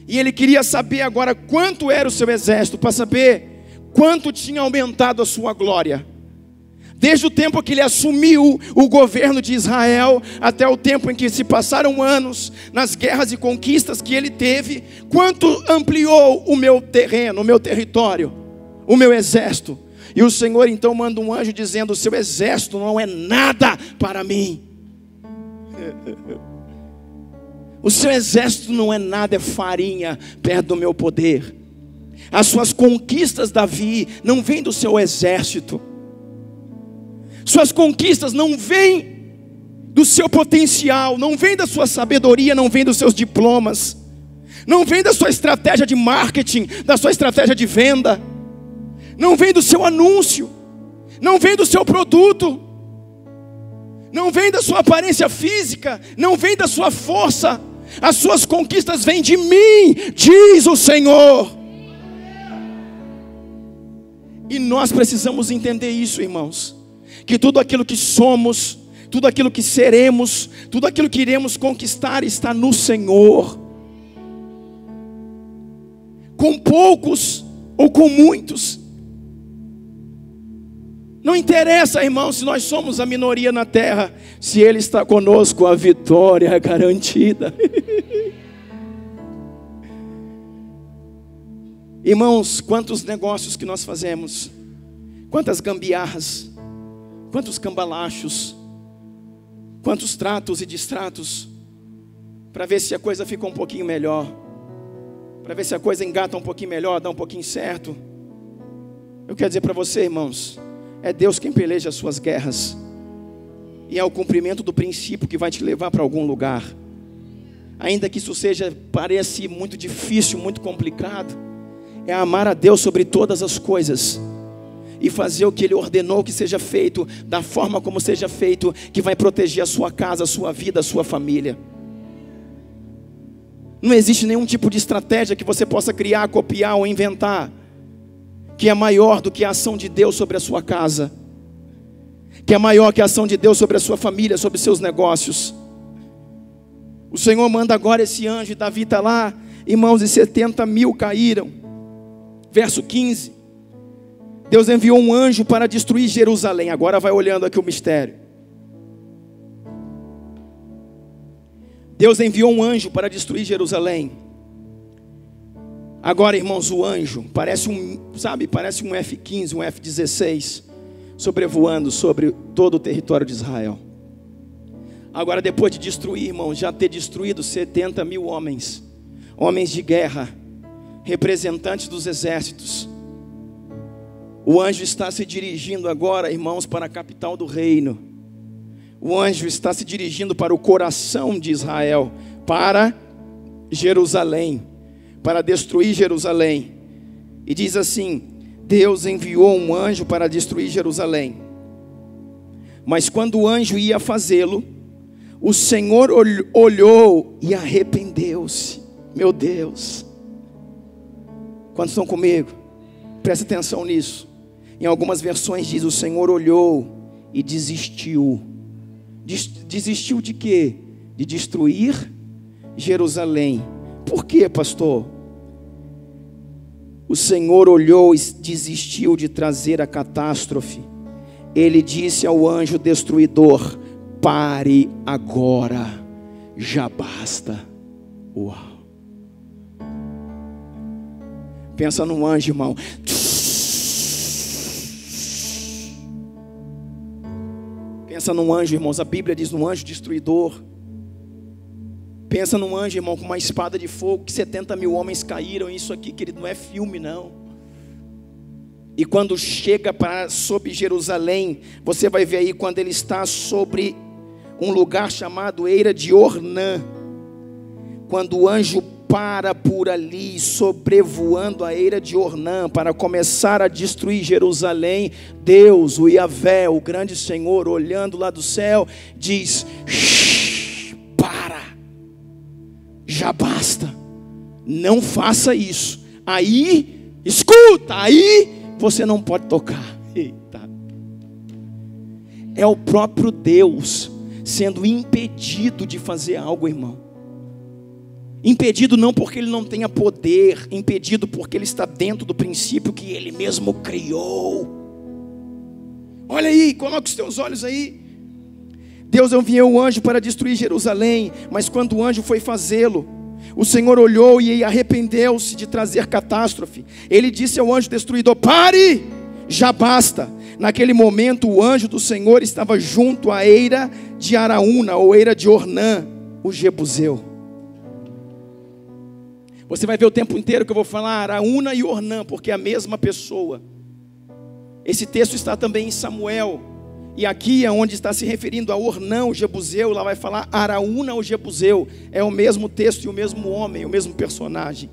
[SPEAKER 1] E ele queria saber agora quanto era o seu exército, para saber quanto tinha aumentado a sua glória. Desde o tempo que ele assumiu o governo de Israel, até o tempo em que se passaram anos, nas guerras e conquistas que ele teve, quanto ampliou o meu terreno, o meu território, o meu exército. E o Senhor então manda um anjo dizendo: o seu exército não é nada para mim. O seu exército não é nada, é farinha perto do meu poder. As suas conquistas, Davi, não vêm do seu exército. Suas conquistas não vêm do seu potencial, não vêm da sua sabedoria, não vêm dos seus diplomas, não vêm da sua estratégia de marketing, da sua estratégia de venda, não vem do seu anúncio, não vem do seu produto, não vem da sua aparência física, não vem da sua força. As suas conquistas vêm de mim, diz o Senhor. E nós precisamos entender isso, irmãos, que tudo aquilo que somos, tudo aquilo que seremos, tudo aquilo que iremos conquistar está no Senhor. Com poucos ou com muitos, não interessa, irmão, se nós somos a minoria na terra, se Ele está conosco, a vitória é garantida. Irmãos, quantos negócios que nós fazemos, quantas gambiarras, quantos cambalachos, quantos tratos e distratos, para ver se a coisa fica um pouquinho melhor, para ver se a coisa engata um pouquinho melhor, dá um pouquinho certo. Eu quero dizer para você, irmãos, é Deus quem peleja as suas guerras, e é o cumprimento do princípio que vai te levar para algum lugar. Ainda que isso pareça muito difícil, muito complicado, é amar a Deus sobre todas as coisas e fazer o que Ele ordenou que seja feito, da forma como seja feito, que vai proteger a sua casa, a sua vida, a sua família. Não existe nenhum tipo de estratégia que você possa criar, copiar ou inventar que é maior do que a ação de Deus sobre a sua casa, que é maior que a ação de Deus sobre a sua família, sobre seus negócios. O Senhor manda agora esse anjo, e Davi está lá, irmãos, e 70 mil caíram. Verso 15, Deus enviou um anjo para destruir Jerusalém. Agora vai olhando aqui o mistério. Deus enviou um anjo para destruir Jerusalém. Agora, irmãos, o anjo parece parece um F-15, um F-16, sobrevoando sobre todo o território de Israel. Agora, depois de destruir, irmãos, já ter destruído 70 mil homens de guerra, representantes dos exércitos, o anjo está se dirigindo agora, irmãos, para a capital do reino. O anjo está se dirigindo para o coração de Israel, para Jerusalém, para destruir Jerusalém. E diz assim: Deus enviou um anjo para destruir Jerusalém. Mas quando o anjo ia fazê-lo, o Senhor olhou e arrependeu-se. Meu Deus, quantos estão comigo? Presta atenção nisso. Em algumas versões diz: o Senhor olhou e desistiu. Desistiu de quê? De destruir Jerusalém. Por quê, pastor? O Senhor olhou e desistiu de trazer a catástrofe. Ele disse ao anjo destruidor: pare agora, já basta. Uau! Pensa num anjo, irmão. Pensa num anjo, irmãos. A Bíblia diz num anjo destruidor. Pensa num anjo, irmão, com uma espada de fogo, que 70 mil homens caíram. Isso aqui, querido, não é filme, não. E quando chega sobre Jerusalém, você vai ver aí, quando ele está sobre um lugar chamado Eira de Ornã, quando o anjo para por ali, sobrevoando a Eira de Ornã, para começar a destruir Jerusalém, Deus, o Yahvé, o grande Senhor, olhando lá do céu, diz: para, já basta, não faça isso. Aí Escuta, aí você não pode tocar. Eita. É o próprio Deus sendo impedido de fazer algo, irmão. Impedido não porque Ele não tenha poder, impedido porque Ele está dentro do princípio que Ele mesmo criou. Olha aí, coloca os teus olhos aí. Deus enviou o anjo para destruir Jerusalém, mas quando o anjo foi fazê-lo, o Senhor olhou e arrependeu-se de trazer catástrofe. Ele disse ao anjo destruidor: pare, já basta. Naquele momento o anjo do Senhor estava junto à eira de Araúna, ou eira de Ornã, o Jebuseu. Você vai ver o tempo inteiro que eu vou falar Araúna e Ornã, porque é a mesma pessoa. Esse texto está também em Samuel. E aqui é onde está se referindo a Ornã, o Jebuseu. Lá vai falar Araúna, o Jebuseu. É o mesmo texto e o mesmo homem, o mesmo personagem.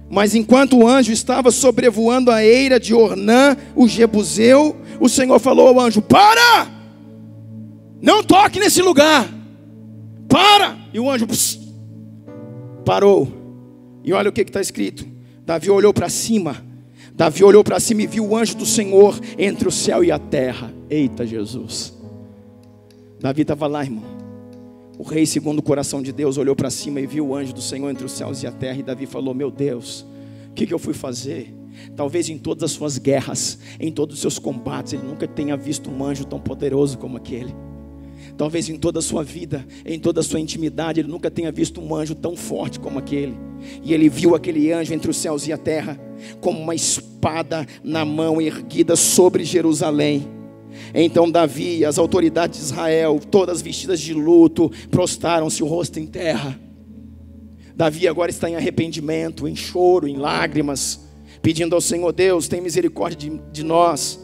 [SPEAKER 1] Mas enquanto o anjo estava sobrevoando a eira de Ornã, o Jebuseu, o Senhor falou ao anjo: para! Não toque nesse lugar! Para! E o anjo parou. E olha o que está escrito. Davi olhou para cima. Davi olhou para cima e viu o anjo do Senhor entre o céu e a terra. Eita Jesus. Davi estava lá, irmão. O rei, segundo o coração de Deus, olhou para cima e viu o anjo do Senhor entre os céus e a terra. E Davi falou: meu Deus, o que eu fui fazer? Talvez em todas as suas guerras, em todos os seus combates, ele nunca tenha visto um anjo tão poderoso como aquele. Talvez em toda a sua vida, em toda a sua intimidade, ele nunca tenha visto um anjo tão forte como aquele. E ele viu aquele anjo entre os céus e a terra, como uma espada na mão erguida sobre Jerusalém. Então Davi e as autoridades de Israel, todas vestidas de luto, prostraram-se o rosto em terra. Davi agora está em arrependimento, em choro, em lágrimas, pedindo ao Senhor: Deus, tem misericórdia de nós.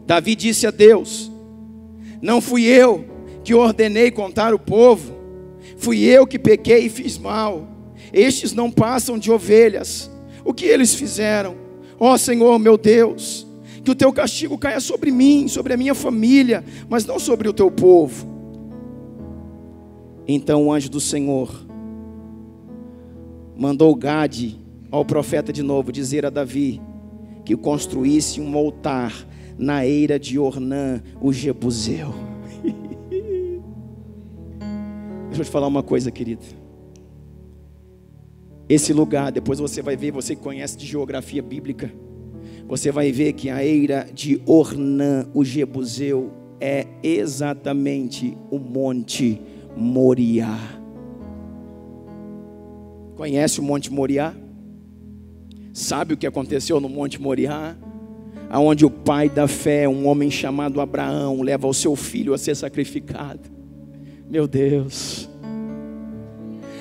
[SPEAKER 1] Davi disse a Deus: não fui eu que ordenei contar o povo, fui eu que pequei e fiz mal. Estes não passam de ovelhas. O que eles fizeram? Ó Senhor meu Deus, que o teu castigo caia sobre mim, sobre a minha família, mas não sobre o teu povo. Então o anjo do Senhor mandou Gade ao profeta de novo dizer a Davi que construísse um altar na eira de Ornã, o Jebuseu. Deixa eu te falar uma coisa, querido. Esse lugar, depois você vai ver, você que conhece de geografia bíblica, você vai ver que a eira de Ornã, o Jebuseu, é exatamente o Monte Moriá. Conhece o Monte Moriá? Sabe o que aconteceu no Monte Moriá? Aonde o pai da fé, um homem chamado Abraão, leva o seu filho a ser sacrificado. Meu Deus.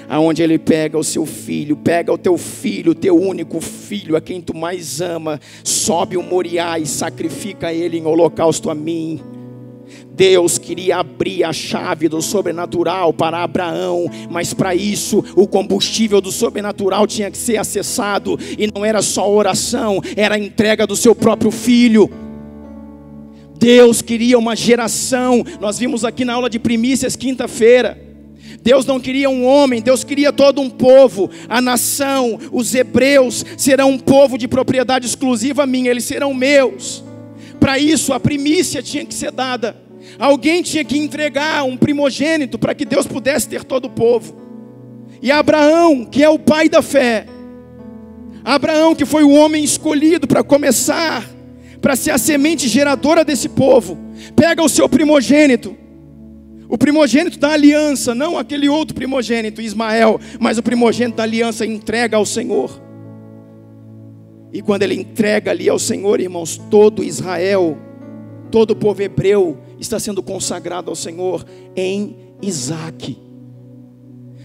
[SPEAKER 1] Aonde ele pega o seu filho, pega o teu filho, o teu único filho, a quem tu mais ama, sobe o Moriá e sacrifica ele em holocausto a mim. Deus queria abrir a chave do sobrenatural para Abraão, mas para isso o combustível do sobrenatural tinha que ser acessado, e não era só oração, era a entrega do seu próprio filho. Deus queria uma geração, nós vimos aqui na aula de primícias quinta-feira, Deus não queria um homem, Deus queria todo um povo. A nação, os hebreus serão um povo de propriedade exclusiva minha, eles serão meus. Para isso a primícia tinha que ser dada. Alguém tinha que entregar um primogênito para que Deus pudesse ter todo o povo. E Abraão, que é o pai da fé, Abraão, que foi o homem escolhido para começar, para ser a semente geradora desse povo, pega o seu primogênito, o primogênito da aliança, não aquele outro primogênito, Ismael, mas o primogênito da aliança, entrega ao Senhor. E quando ele entrega ali ao Senhor, irmãos, todo Israel, todo o povo hebreu está sendo consagrado ao Senhor em Isaque.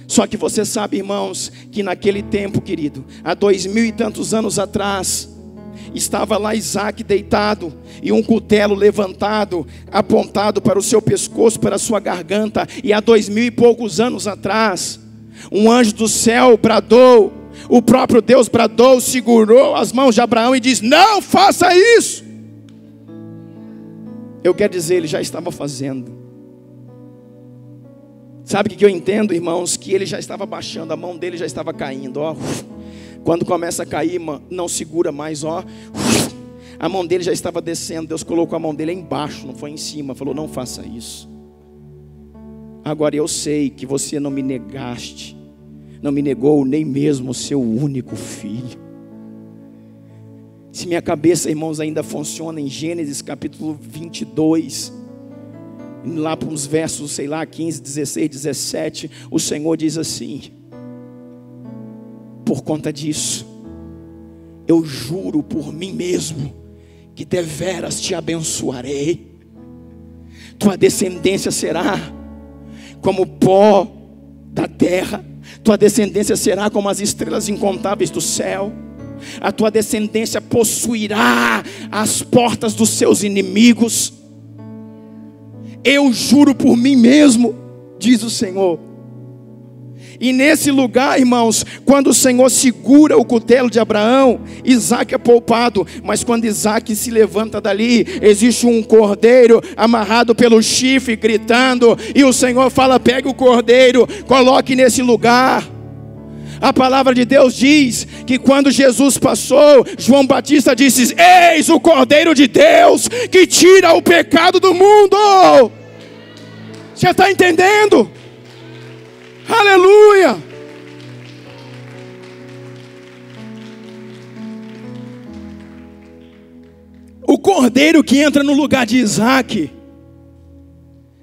[SPEAKER 1] Só que você sabe, irmãos, que naquele tempo, querido, há 2000 e tantos anos atrás, estava lá Isaque deitado, e um cutelo levantado, apontado para o seu pescoço, para a sua garganta. E há 2000 e poucos anos atrás, um anjo do céu bradou, o próprio Deus bradou, segurou as mãos de Abraão e disse: não faça isso. Eu quero dizer, ele já estava fazendo. Sabe o que eu entendo, irmãos? Que ele já estava baixando, a mão dele já estava caindo, ó. Quando começa a cair, não segura mais, ó. A mão dele já estava descendo. Deus colocou a mão dele embaixo, não foi em cima. Falou: não faça isso. Agora eu sei que você não me negaste, não me negou nem mesmo o seu único filho. Se minha cabeça, irmãos, ainda funciona em Gênesis capítulo 22, lá para uns versos, sei lá, 15, 16, 17, o Senhor diz assim: por conta disso, eu juro por mim mesmo, que deveras te abençoarei. Tua descendência será como o pó da terra, tua descendência será como as estrelas incontáveis do céu. A tua descendência possuirá as portas dos seus inimigos. Eu juro por mim mesmo, diz o Senhor. E nesse lugar, irmãos, quando o Senhor segura o cutelo de Abraão, Isaac é poupado. Mas quando Isaac se levanta dali, existe um cordeiro amarrado pelo chifre, gritando. E o Senhor fala: pegue o cordeiro, coloque nesse lugar. A palavra de Deus diz que quando Jesus passou, João Batista disse: eis o Cordeiro de Deus, que tira o pecado do mundo. Você está entendendo? Aleluia! O cordeiro que entra no lugar de Isaac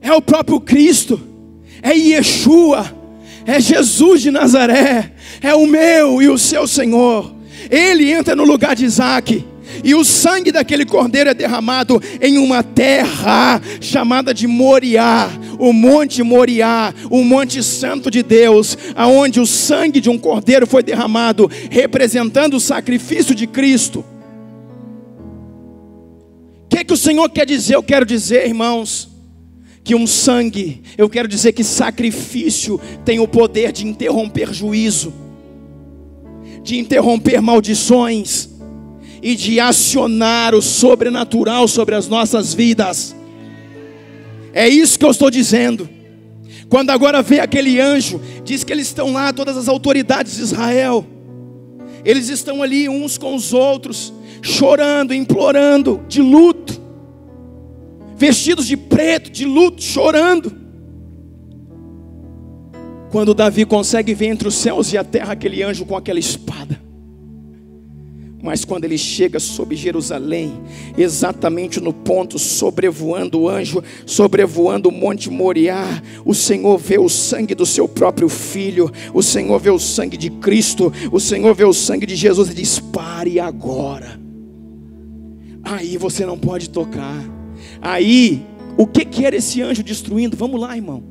[SPEAKER 1] é o próprio Cristo, é Yeshua, é Jesus de Nazaré, é o meu e o seu Senhor. Ele entra no lugar de Isaac, e o sangue daquele cordeiro é derramado em uma terra chamada de Moriá, o Monte Moriá, o Monte Santo de Deus, aonde o sangue de um cordeiro foi derramado, representando o sacrifício de Cristo. O que o Senhor quer dizer? Eu quero dizer, irmãos, que um sangue, eu quero dizer que sacrifício tem o poder de interromper juízo, de interromper maldições e de acionar o sobrenatural sobre as nossas vidas. É isso que eu estou dizendo. Quando agora vê aquele anjo, diz que eles estão lá, todas as autoridades de Israel, eles estão ali uns com os outros, chorando, implorando, de luto, vestidos de preto, de luto, chorando. Quando Davi consegue ver entre os céus e a terra aquele anjo com aquela espada, mas quando ele chega sobre Jerusalém, exatamente no ponto, sobrevoando o anjo, sobrevoando o Monte Moriá, o Senhor vê o sangue do seu próprio filho, o Senhor vê o sangue de Cristo, o Senhor vê o sangue de Jesus e diz: pare agora. Aí você não pode tocar. Aí, o que era esse anjo destruindo? Vamos lá, irmão.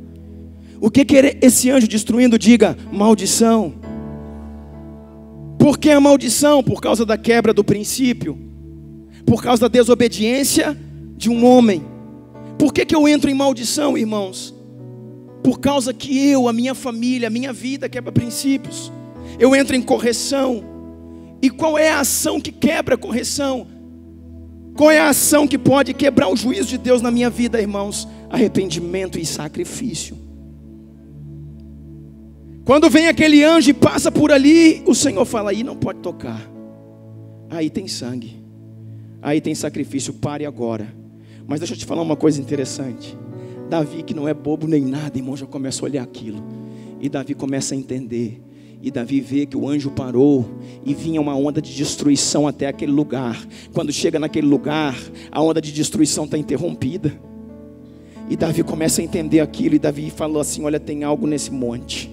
[SPEAKER 1] O que era esse anjo destruindo? Diga: maldição. Por que a maldição? Por causa da quebra do princípio, por causa da desobediência de um homem. Por que eu entro em maldição, irmãos? Por causa que eu, a minha família, a minha vida quebra princípios. Eu entro em correção. E qual é a ação que quebra a correção? Qual é a ação que pode quebrar o juízo de Deus na minha vida, irmãos? Arrependimento e sacrifício. Quando vem aquele anjo e passa por ali, o Senhor fala: aí não pode tocar. Aí tem sangue, aí tem sacrifício, pare agora. Mas deixa eu te falar uma coisa interessante. Davi, que não é bobo nem nada, irmão, já começa a olhar aquilo. E Davi começa a entender. E Davi vê que o anjo parou e vinha uma onda de destruição até aquele lugar. Quando chega naquele lugar, a onda de destruição está interrompida. E Davi começa a entender aquilo. E Davi falou assim: olha, tem algo nesse monte.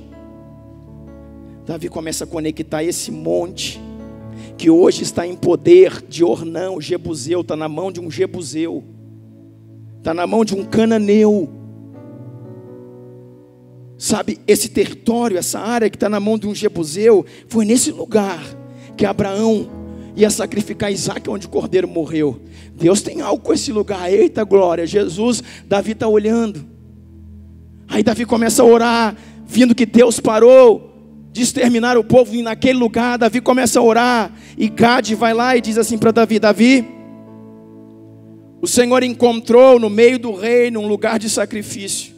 [SPEAKER 1] Davi começa a conectar esse monte, que hoje está em poder de Ornão, Jebuseu, está na mão de um Jebuseu, está na mão de um cananeu. Sabe, esse território, essa área que está na mão de um Jebuseu, foi nesse lugar que Abraão ia sacrificar Isaac, onde o cordeiro morreu. Deus tem algo com esse lugar. Eita glória, Jesus. Davi está olhando. Aí Davi começa a orar, vendo que Deus parou de exterminar o povo naquele lugar. Davi começa a orar, e Gade vai lá e diz assim para Davi: Davi, o Senhor encontrou no meio do reino um lugar de sacrifício.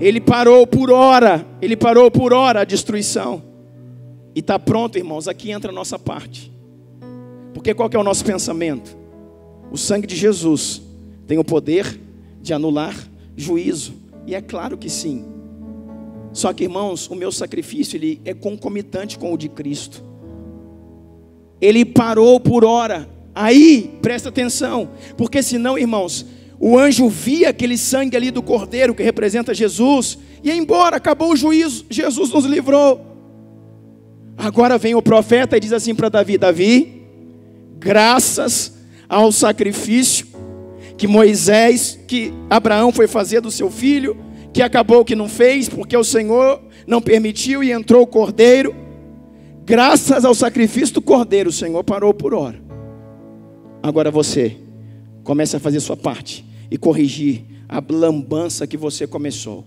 [SPEAKER 1] Ele parou por hora a destruição. e está pronto, irmãos, aqui entra a nossa parte. Porque qual que é o nosso pensamento? O sangue de Jesus tem o poder de anular juízo. E é claro que sim. Só que, irmãos, o meu sacrifício, ele é concomitante com o de Cristo. Ele parou por hora. Aí, presta atenção, porque senão, irmãos, o anjo via aquele sangue ali do cordeiro, que representa Jesus, e ia embora, acabou o juízo, Jesus nos livrou. Agora vem o profeta e diz assim para Davi: Davi, graças ao sacrifício que Abraão foi fazer do seu filho, que acabou que não fez, porque o Senhor não permitiu e entrou o cordeiro, graças ao sacrifício do cordeiro, o Senhor parou por hora. Agora você comece a fazer sua parte e corrigir a lambança que você começou.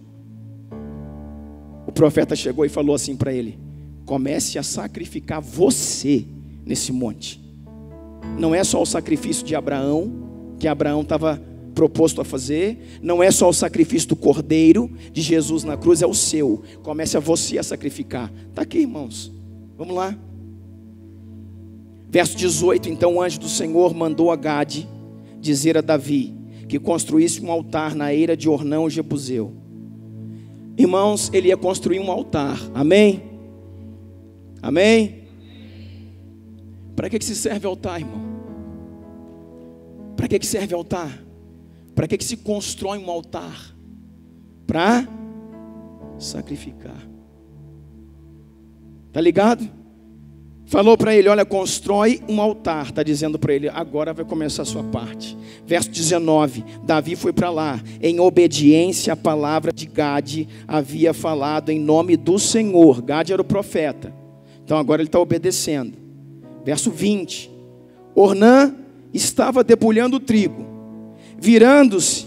[SPEAKER 1] O profeta chegou e falou assim para ele: comece a sacrificar você nesse monte. Não é só o sacrifício de Abraão, que Abraão estava proposto a fazer. Não é só o sacrifício do cordeiro de Jesus na cruz, é o seu. Comece a você a sacrificar. Está aqui, irmãos, vamos lá. Verso 18, então o anjo do Senhor mandou a Gade dizer a Davi que construísse um altar na eira de Ornão Jebuseu. Irmãos, ele ia construir um altar, amém? Amém? Para que se serve altar, irmão? Para que serve altar? Para que se constrói um altar? Para sacrificar. Tá ligado? Falou para ele: olha, constrói um altar. Está dizendo para ele: agora vai começar a sua parte. Verso 19, Davi foi para lá, em obediência à palavra de Gade, havia falado em nome do Senhor. Gade era o profeta, então agora ele está obedecendo. Verso 20, Ornã estava debulhando o trigo, virando-se,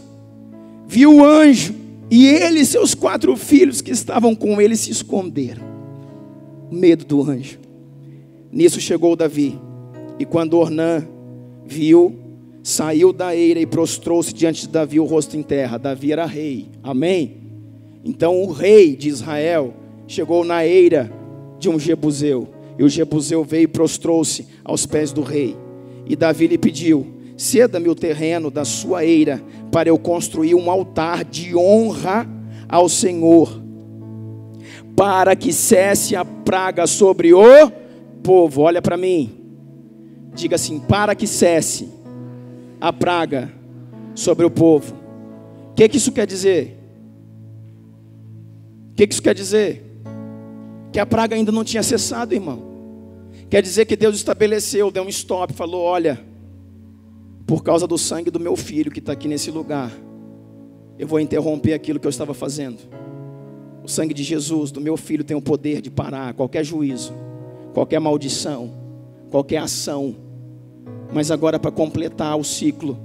[SPEAKER 1] viu o anjo, e ele e seus 4 filhos que estavam com ele se esconderam. Medo do anjo. Nisso chegou Davi, e quando Ornã viu, saiu da eira e prostrou-se diante de Davi, o rosto em terra. Davi era rei, amém? Então o rei de Israel chegou na eira de um jebuseu, e o jebuseu veio e prostrou-se aos pés do rei. E Davi lhe pediu: ceda-me o terreno da sua eira, para eu construir um altar de honra ao Senhor, para que cesse a praga sobre o povo. Olha para mim, diga assim: para que cesse a praga sobre o povo. O que isso quer dizer? O que isso quer dizer? Que a praga ainda não tinha cessado, irmão. Quer dizer que Deus estabeleceu, deu um stop, falou: olha, por causa do sangue do meu filho que está aqui nesse lugar, eu vou interromper aquilo que eu estava fazendo. O sangue de Jesus, do meu filho, tem o poder de parar qualquer juízo, qualquer maldição, qualquer ação. Mas agora, para completar o ciclo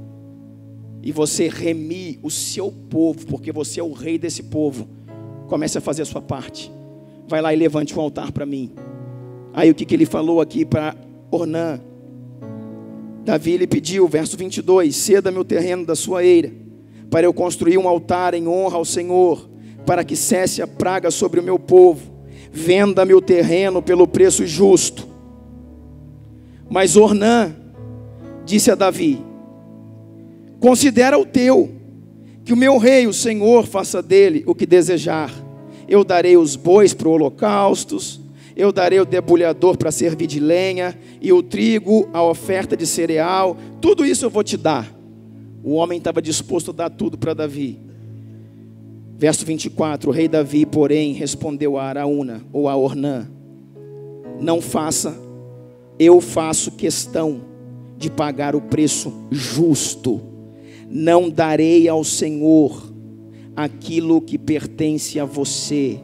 [SPEAKER 1] e você remir o seu povo, porque você é o rei desse povo, comece a fazer a sua parte. Vai lá e levante um altar para mim. Aí o que ele falou aqui para Ornã? Davi lhe pediu, verso 22, ceda-me o terreno da sua eira, para eu construir um altar em honra ao Senhor, para que cesse a praga sobre o meu povo. Venda-me o terreno pelo preço justo. Mas Ornã disse a Davi: considera o teu, que o meu rei, o Senhor, faça dele o que desejar. Eu darei os bois para holocaustos, eu darei o debulhador para servir de lenha, e o trigo, a oferta de cereal, tudo isso eu vou te dar. O homem estava disposto a dar tudo para Davi. Verso 24, o rei Davi, porém, respondeu a Araúna, ou a Ornã: não faça, eu faço questão de pagar o preço justo. Não darei ao Senhor aquilo que pertence a você,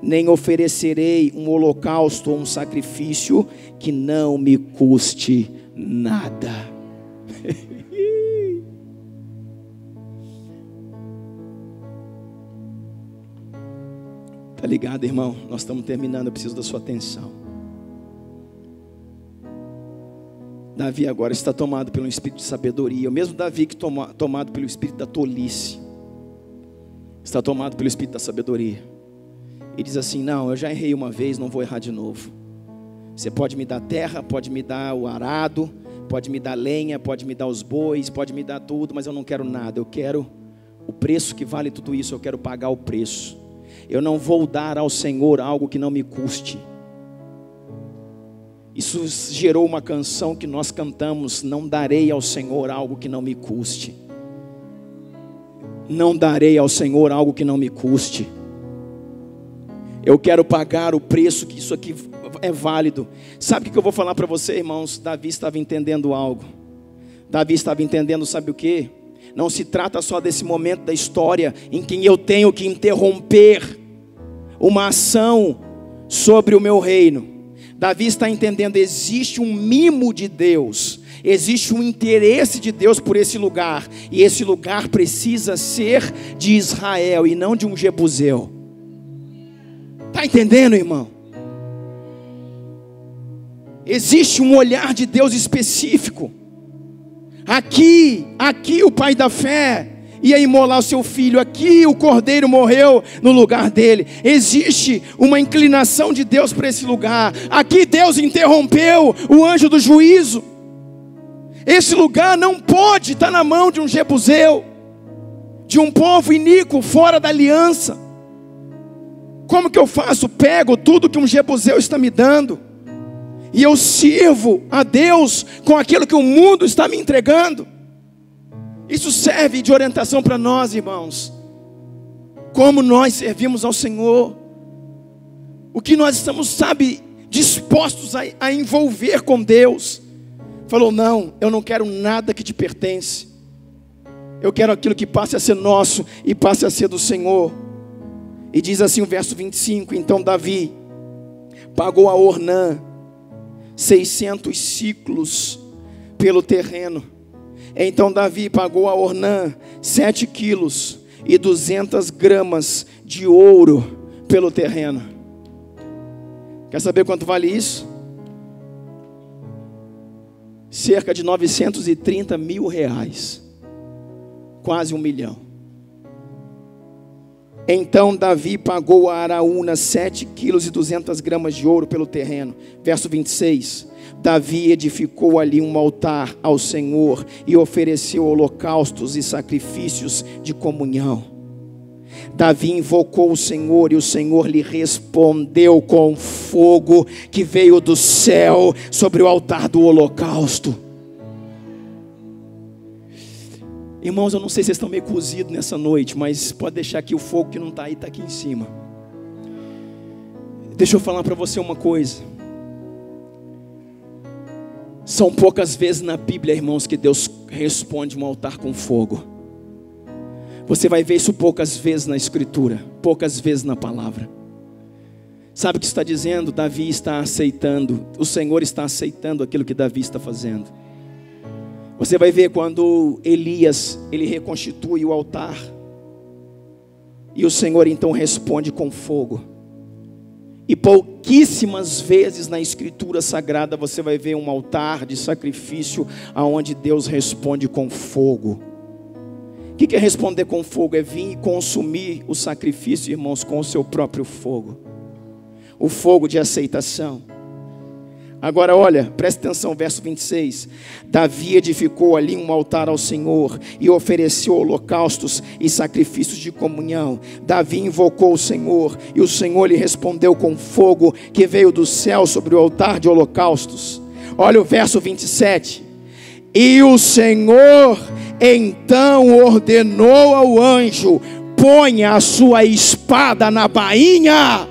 [SPEAKER 1] nem oferecerei um holocausto ou um sacrifício que não me custe nada. Tá ligado, irmão? Nós estamos terminando, eu preciso da sua atenção. Davi agora está tomado pelo espírito de sabedoria. O mesmo Davi que tomado pelo espírito da tolice, está tomado pelo espírito da sabedoria. E diz assim: não, eu já errei uma vez, não vou errar de novo. Você pode me dar terra, pode me dar o arado, pode me dar lenha, pode me dar os bois, pode me dar tudo, mas eu não quero nada. Eu quero o preço que vale tudo isso, eu quero pagar o preço. Eu não vou dar ao Senhor algo que não me custe. Isso gerou uma canção que nós cantamos: não darei ao Senhor algo que não me custe. Não darei ao Senhor algo que não me custe. Eu quero pagar o preço que isso aqui é válido. Sabe o que eu vou falar para você, irmãos? Davi estava entendendo algo. Davi estava entendendo, sabe o que? Não se trata só desse momento da história em que eu tenho que interromper uma ação sobre o meu reino. Davi está entendendo, existe um mimo de Deus, existe um interesse de Deus por esse lugar, e esse lugar precisa ser de Israel e não de um jebuseu. Está entendendo, irmão? Existe um olhar de Deus específico. Aqui o pai da fé ia imolar o seu filho, aqui o cordeiro morreu no lugar dele. Existe uma inclinação de Deus para esse lugar. Aqui Deus interrompeu o anjo do juízo. Esse lugar não pode estar na mão de um jebuseu, de um povo iníquo, fora da aliança. Como que eu faço? Pego tudo que um jebuseu está me dando e eu sirvo a Deus com aquilo que o mundo está me entregando. Isso serve de orientação para nós, irmãos. Como nós servimos ao Senhor. O que nós estamos, dispostos a envolver com Deus. Falou, não, eu não quero nada que te pertence. Eu quero aquilo que passe a ser nosso e passe a ser do Senhor. E diz assim o verso 25, então Davi pagou a Ornã 600 ciclos pelo terreno. Então Davi pagou a Ornã 7 quilos e 200 gramas de ouro pelo terreno. Quer saber quanto vale isso? Cerca de 930 mil reais. Quase 1 milhão. Então Davi pagou a Araúna 7 quilos e 200 gramas de ouro pelo terreno. Verso 26. Davi edificou ali um altar ao Senhor e ofereceu holocaustos e sacrifícios de comunhão. Davi invocou o Senhor e o Senhor lhe respondeu com fogo que veio do céu sobre o altar do holocausto. Irmãos, eu não sei se vocês estão meio cozidos nessa noite, mas pode deixar que o fogo que não está aí, está aqui em cima. Deixa eu falar para você uma coisa. São poucas vezes na Bíblia, irmãos, que Deus responde um altar com fogo. Você vai ver isso poucas vezes na Escritura, poucas vezes na palavra. Sabe o que está dizendo? Davi está aceitando, o Senhor está aceitando aquilo que Davi está fazendo. Você vai ver quando Elias, ele reconstitui o altar. E o Senhor então responde com fogo. E pouquíssimas vezes na Escritura Sagrada você vai ver um altar de sacrifício aonde Deus responde com fogo. O que é responder com fogo? É vir e consumir o sacrifício, irmãos, com o seu próprio fogo. O fogo de aceitação. Agora olha, presta atenção, verso 26. Davi edificou ali um altar ao Senhor e ofereceu holocaustos e sacrifícios de comunhão. Davi invocou o Senhor e o Senhor lhe respondeu com fogo que veio do céu sobre o altar de holocaustos. Olha o verso 27. E o Senhor então ordenou ao anjo: ponha a sua espada na bainha.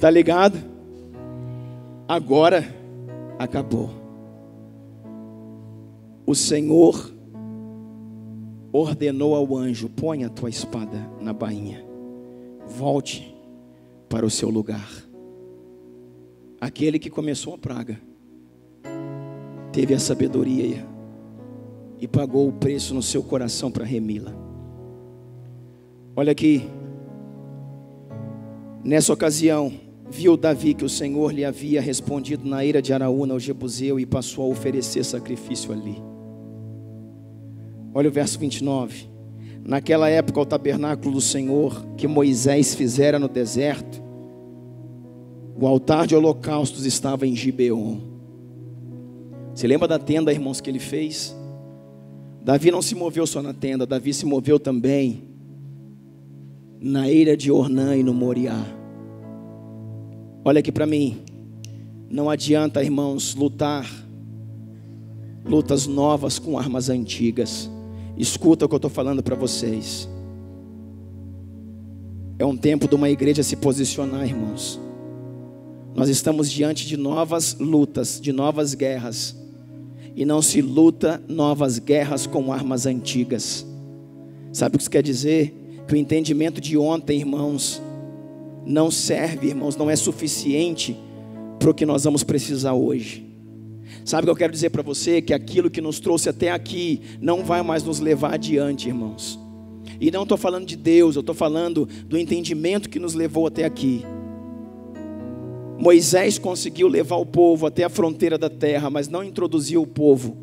[SPEAKER 1] Tá ligado? Agora acabou. O Senhor ordenou ao anjo: põe a tua espada na bainha, volte para o seu lugar. Aquele que começou a praga teve a sabedoria e pagou o preço no seu coração para remi-la. Olha aqui. Nessa ocasião, viu Davi que o Senhor lhe havia respondido na eira de Araúna, o Jebuseu, e passou a oferecer sacrifício ali. Olha o verso 29. Naquela época, o tabernáculo do Senhor, que Moisés fizera no deserto, o altar de holocaustos estava em Gibeon. Você lembra da tenda, irmãos, que ele fez? Davi não se moveu só na tenda, Davi se moveu também na eira de Ornã e no Moriá. Olha aqui para mim. Não adianta, irmãos, lutas novas com armas antigas. Escuta o que eu estou falando para vocês. É um tempo de uma igreja se posicionar, irmãos. Nós estamos diante de novas lutas, de novas guerras. E não se luta novas guerras com armas antigas. Sabe o que isso quer dizer? Que o entendimento de ontem, irmãos, não serve, irmãos, não é suficiente para o que nós vamos precisar hoje. Sabe o que eu quero dizer para você? Que aquilo que nos trouxe até aqui não vai mais nos levar adiante, irmãos. E não estou falando de Deus, eu estou falando do entendimento que nos levou até aqui. Moisés conseguiu levar o povo até a fronteira da terra, mas não introduziu o povo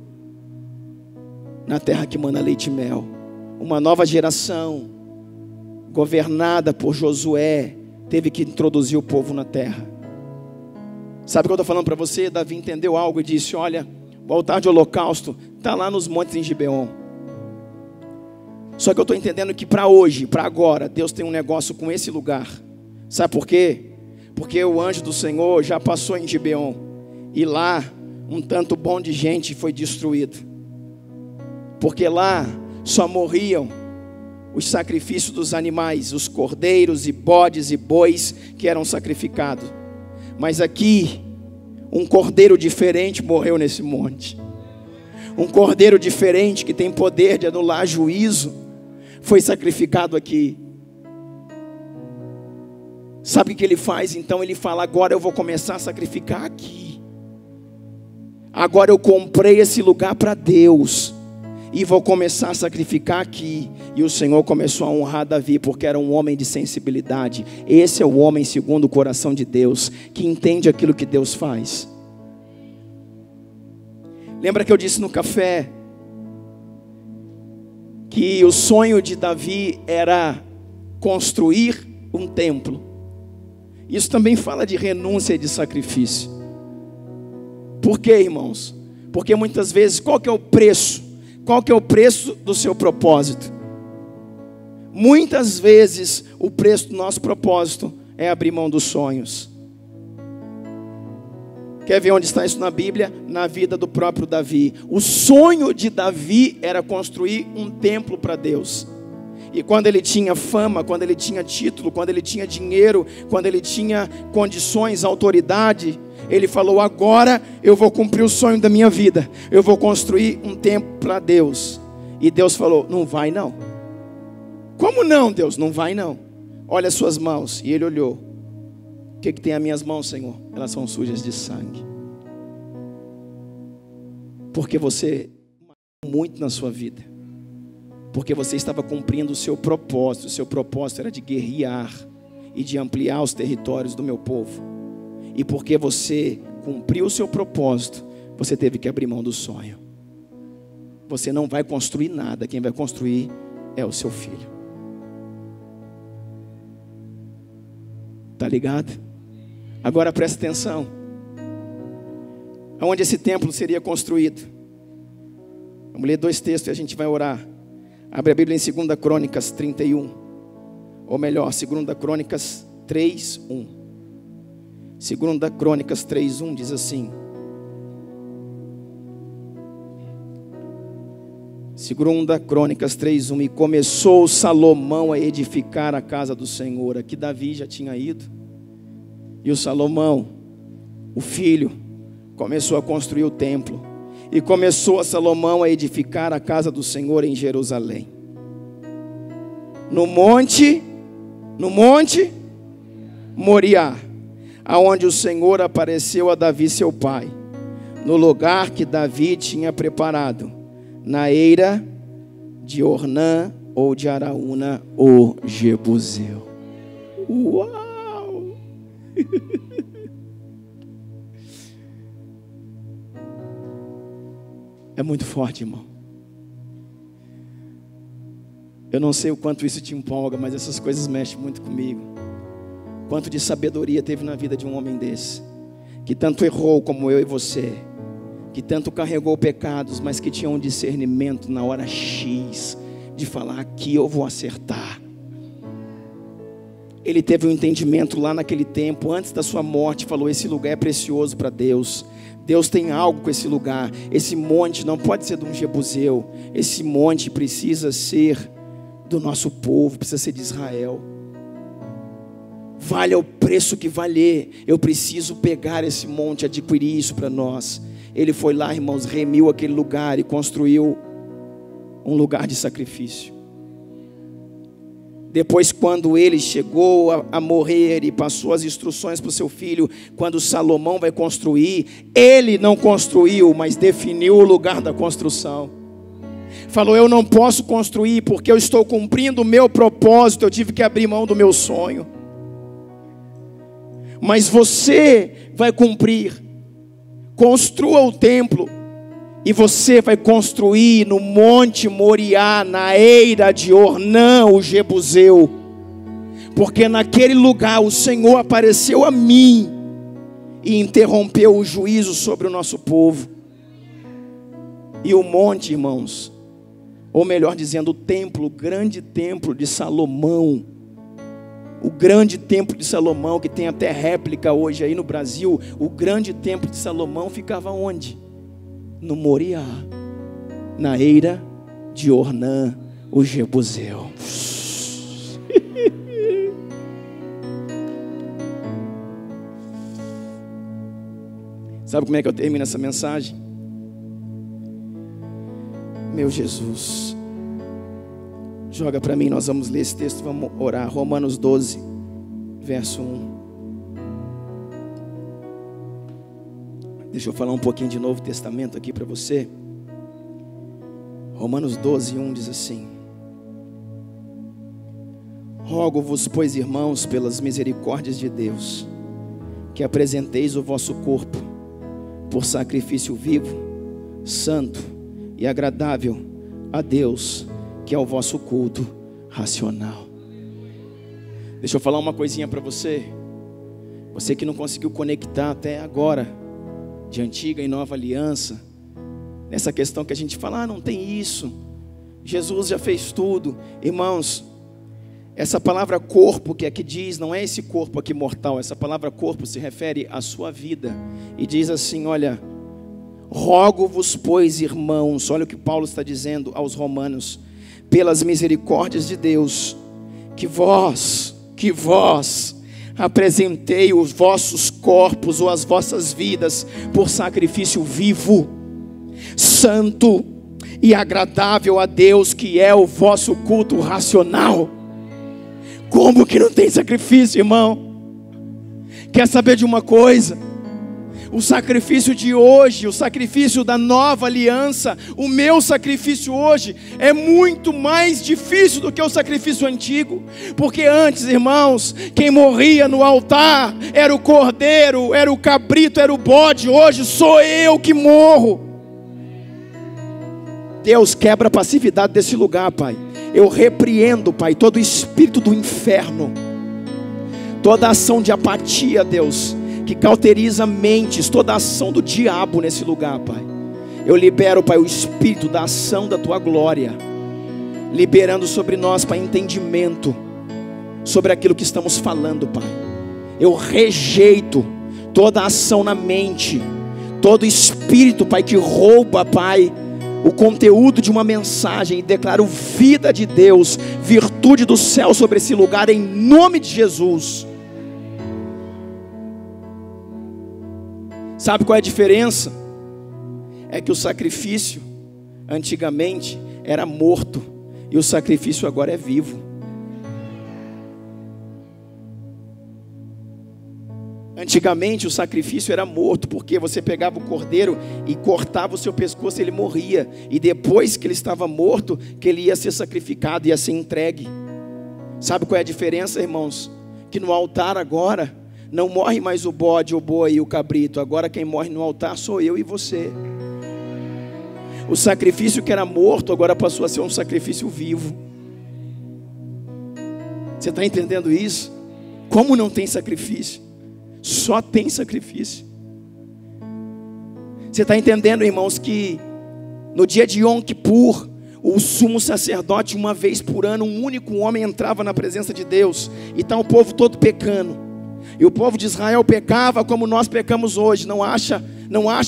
[SPEAKER 1] na terra que mana leite e mel. Uma nova geração, governada por Josué, teve que introduzir o povo na terra. Sabe o que eu estou falando para você? Davi entendeu algo e disse: olha, o altar de holocausto está lá nos montes em Gibeon. Só que eu estou entendendo que para hoje, para agora, Deus tem um negócio com esse lugar. Sabe por quê? Porque o anjo do Senhor já passou em Gibeon, e lá um tanto bom de gente foi destruído, porque lá só morriam os sacrifícios dos animais, os cordeiros e bodes e bois que eram sacrificados. Mas aqui, um cordeiro diferente morreu nesse monte. Um cordeiro diferente que tem poder de anular juízo foi sacrificado aqui. Sabe o que ele faz? Então ele fala: agora eu vou começar a sacrificar aqui. Agora eu comprei esse lugar para Deus e vou começar a sacrificar aqui. E o Senhor começou a honrar Davi, porque era um homem de sensibilidade. Esse é o homem segundo o coração de Deus, que entende aquilo que Deus faz. Lembra que eu disse no café que o sonho de Davi era construir um templo? Isso também fala de renúncia e de sacrifício. Por quê, irmãos? Porque muitas vezes, qual que é o preço? Qual que é o preço do seu propósito? Muitas vezes o preço do nosso propósito é abrir mão dos sonhos. Quer ver onde está isso na Bíblia? Na vida do próprio Davi. O sonho de Davi era construir um templo para Deus. E quando ele tinha fama, quando ele tinha título, quando ele tinha dinheiro, quando ele tinha condições, autoridade, ele falou: agora eu vou cumprir o sonho da minha vida. Eu vou construir um templo para Deus. E Deus falou: não vai não. Como não, Deus? Não vai não. Olha as suas mãos. E ele olhou. O que tem as minhas mãos, Senhor? Elas são sujas de sangue. Porque você muito na sua vida. Porque você estava cumprindo o seu propósito. O seu propósito era de guerrear e de ampliar os territórios do meu povo. E porque você cumpriu o seu propósito, você teve que abrir mão do sonho. Você não vai construir nada. Quem vai construir é o seu filho. Tá ligado? Agora presta atenção. Aonde esse templo seria construído? Vamos ler 2 textos e a gente vai orar. Abre a Bíblia em 2 Crônicas 31. Ou melhor, 2 Crônicas 3:1. 2 Crônicas 3:1 diz assim. 2 Crônicas 3:1. E começou Salomão a edificar a casa do Senhor. Aqui Davi já tinha ido. E o Salomão, o filho, começou a construir o templo. E começou a Salomão a edificar a casa do Senhor em Jerusalém. No monte Moriá, aonde o Senhor apareceu a Davi seu pai, no lugar que Davi tinha preparado, na eira de Ornã ou de Araúna, o Jebuseu. Uau! É muito forte, irmão. Eu não sei o quanto isso te empolga, mas essas coisas mexem muito comigo. Quanto de sabedoria teve na vida de um homem desse, que tanto errou como eu e você, que tanto carregou pecados, mas que tinha um discernimento na hora X, de falar: aqui eu vou acertar. Ele teve um entendimento lá naquele tempo, antes da sua morte, falou: esse lugar é precioso para Deus. Deus tem algo com esse lugar. Esse monte não pode ser de um jebuseu. Esse monte precisa ser do nosso povo, precisa ser de Israel. Vale o preço que valer, eu preciso pegar esse monte, adquirir isso para nós. Ele foi lá, irmãos, remiu aquele lugar e construiu um lugar de sacrifício. Depois, quando ele chegou a morrer e passou as instruções para o seu filho, quando Salomão vai construir, ele não construiu, mas definiu o lugar da construção. Falou: eu não posso construir porque eu estou cumprindo o meu propósito, eu tive que abrir mão do meu sonho. Mas você vai cumprir. Construa o templo. E você vai construir no Monte Moriá, na eira de Ornã, o Jebuseu. Porque naquele lugar o Senhor apareceu a mim e interrompeu o juízo sobre o nosso povo. E o monte, irmãos, ou melhor dizendo, o templo, o grande templo de Salomão, o grande templo de Salomão, que tem até réplica hoje aí no Brasil, o grande templo de Salomão ficava onde? No Moriá, na eira de Ornã, o Jebuseu. Sabe como é que eu termino essa mensagem? Meu Jesus, joga para mim, nós vamos ler esse texto, vamos orar. Romanos 12, verso 1. Deixa eu falar um pouquinho de Novo Testamento aqui para você. Romanos 12, 1 diz assim: rogo-vos, pois, irmãos, pelas misericórdias de Deus, que apresenteis o vosso corpo por sacrifício vivo, santo e agradável a Deus, que é o vosso culto racional. Deixa eu falar uma coisinha para você. Você que não conseguiu conectar até agora de antiga e nova aliança, nessa questão que a gente fala: não tem isso, Jesus já fez tudo. Irmãos, essa palavra corpo que aqui diz, não é esse corpo aqui mortal. Essa palavra corpo se refere à sua vida. E diz assim, olha: rogo-vos, pois, irmãos, olha o que Paulo está dizendo aos romanos, pelas misericórdias de Deus, que vós apresentei os vossos corpos ou as vossas vidas por sacrifício vivo, santo e agradável a Deus, que é o vosso culto racional. Como que não tem sacrifício, irmão? Quer saber de uma coisa? O sacrifício de hoje, o sacrifício da nova aliança, o meu sacrifício hoje é muito mais difícil do que o sacrifício antigo. Porque antes, irmãos, quem morria no altar era o cordeiro, era o cabrito, era o bode. Hoje sou eu que morro. Deus, quebra a passividade desse lugar, Pai. Eu repreendo, Pai, todo o espírito do inferno, toda ação de apatia, Deus, que cauteriza mentes, toda a ação do diabo nesse lugar, Pai. Eu libero, Pai, o espírito da ação da Tua glória, liberando sobre nós, Pai, entendimento sobre aquilo que estamos falando, Pai. Eu rejeito toda a ação na mente, todo espírito, Pai, que rouba, Pai, o conteúdo de uma mensagem, e declaro vida de Deus, virtude do céu sobre esse lugar, em nome de Jesus. Sabe qual é a diferença? É que o sacrifício antigamente era morto e o sacrifício agora é vivo. Antigamente o sacrifício era morto, porque você pegava o cordeiro e cortava o seu pescoço e ele morria. E depois que ele estava morto, que ele ia ser sacrificado, ia ser entregue. Sabe qual é a diferença, irmãos? Que no altar agora não morre mais o bode, o boi e o cabrito. Agora quem morre no altar sou eu e você. O sacrifício que era morto agora passou a ser um sacrifício vivo. Você está entendendo isso? Como não tem sacrifício? Só tem sacrifício. Você está entendendo, irmãos, que no dia de Yom Kippur, o sumo sacerdote, uma vez por ano, um único homem entrava na presença de Deus. E está o povo todo pecando. E o povo de Israel pecava como nós pecamos hoje. Não acha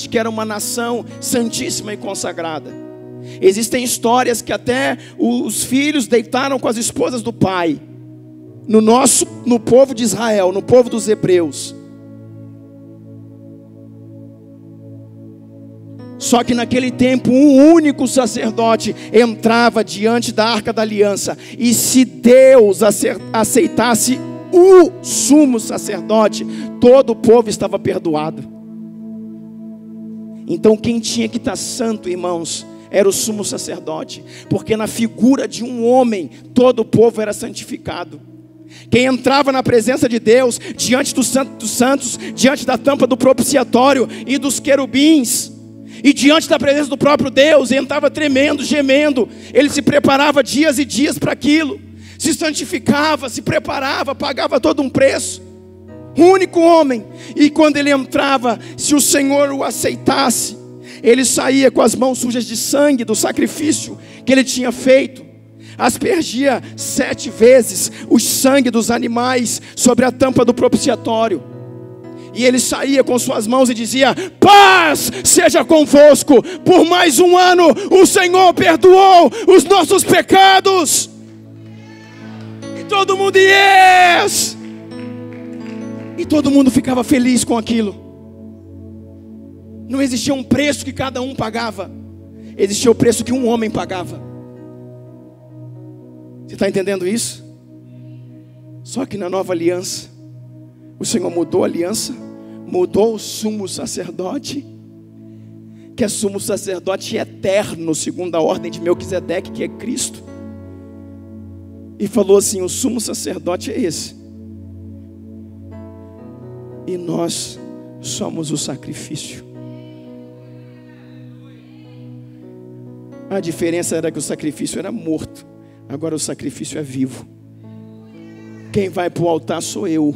[SPEAKER 1] que era uma nação santíssima e consagrada. Existem histórias que até os filhos deitaram com as esposas do pai. No povo de Israel, no povo dos hebreus. Só que naquele tempo um único sacerdote entrava diante da Arca da Aliança. E se Deus aceitasse o sumo sacerdote, todo o povo estava perdoado. Então quem tinha que estar santo, irmãos, era o sumo sacerdote. Porque na figura de um homem, todo o povo era santificado. Quem entrava na presença de Deus, diante do Santo dos Santos, diante da tampa do propiciatório e dos querubins, e diante da presença do próprio Deus, entrava tremendo, gemendo. Ele se preparava dias e dias para aquilo, se santificava, se preparava, pagava todo um preço. O único homem. E quando ele entrava, se o Senhor o aceitasse, ele saía com as mãos sujas de sangue do sacrifício que ele tinha feito. Aspergia 7 vezes o sangue dos animais sobre a tampa do propiciatório. E ele saía com suas mãos e dizia: paz seja convosco. Por mais um ano o Senhor perdoou os nossos pecados. E todo mundo yes! E todo mundo ficava feliz com aquilo. Não existia um preço que cada um pagava. Existia o preço que um homem pagava. Você está entendendo isso? Só que na nova aliança, o Senhor mudou a aliança, mudou o sumo sacerdote, que é sumo sacerdote eterno, segundo a ordem de Melquisedeque, que é Cristo. E falou assim: o sumo sacerdote é esse. E nós somos o sacrifício. A diferença era que o sacrifício era morto. Agora o sacrifício é vivo. Quem vai para o altar sou eu.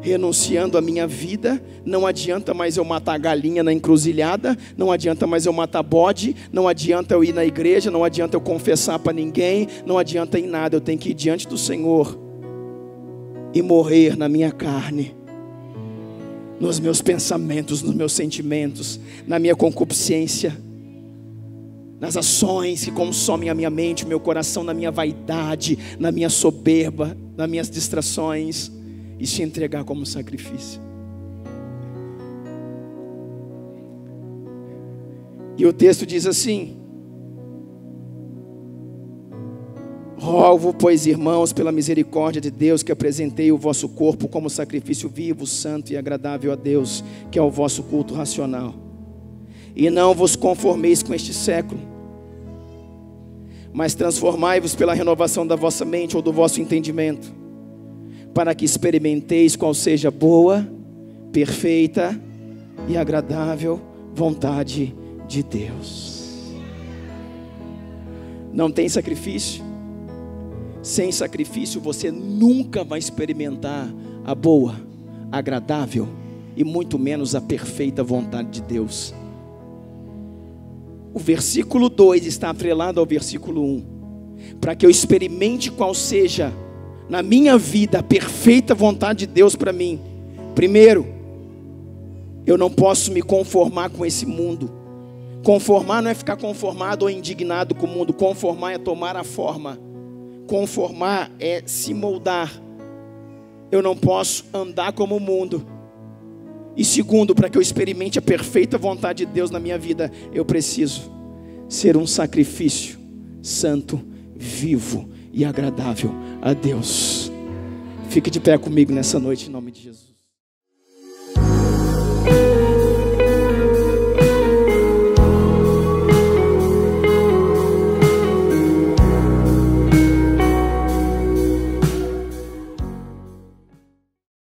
[SPEAKER 1] Renunciando a minha vida. Não adianta mais eu matar galinha na encruzilhada. Não adianta mais eu matar bode. Não adianta eu ir na igreja. Não adianta eu confessar para ninguém. Não adianta em nada. Eu tenho que ir diante do Senhor e morrer na minha carne, nos meus pensamentos, nos meus sentimentos, na minha concupiscência, nas ações que consomem a minha mente, o meu coração, na minha vaidade, na minha soberba, nas minhas distrações, e se entregar como sacrifício. E o texto diz assim: rogo, pois, irmãos, pela misericórdia de Deus, que apresentei o vosso corpo como sacrifício vivo, santo e agradável a Deus, que é o vosso culto racional. E não vos conformeis com este século, mas transformai-vos pela renovação da vossa mente ou do vosso entendimento, para que experimenteis qual seja a boa, perfeita e agradável vontade de Deus. Não tem sacrifício? Sem sacrifício você nunca vai experimentar a boa, agradável e muito menos a perfeita vontade de Deus. O versículo 2 está atrelado ao versículo 1. Para que eu experimente qual seja na minha vida a perfeita vontade de Deus para mim. Primeiro, eu não posso me conformar com esse mundo. Conformar não é ficar conformado ou indignado com o mundo. Conformar é tomar a forma. Conformar é se moldar. Eu não posso andar como o mundo. E segundo, para que eu experimente a perfeita vontade de Deus na minha vida, eu preciso ser um sacrifício santo, vivo e agradável a Deus. Fique de pé comigo nessa noite, em nome de Jesus.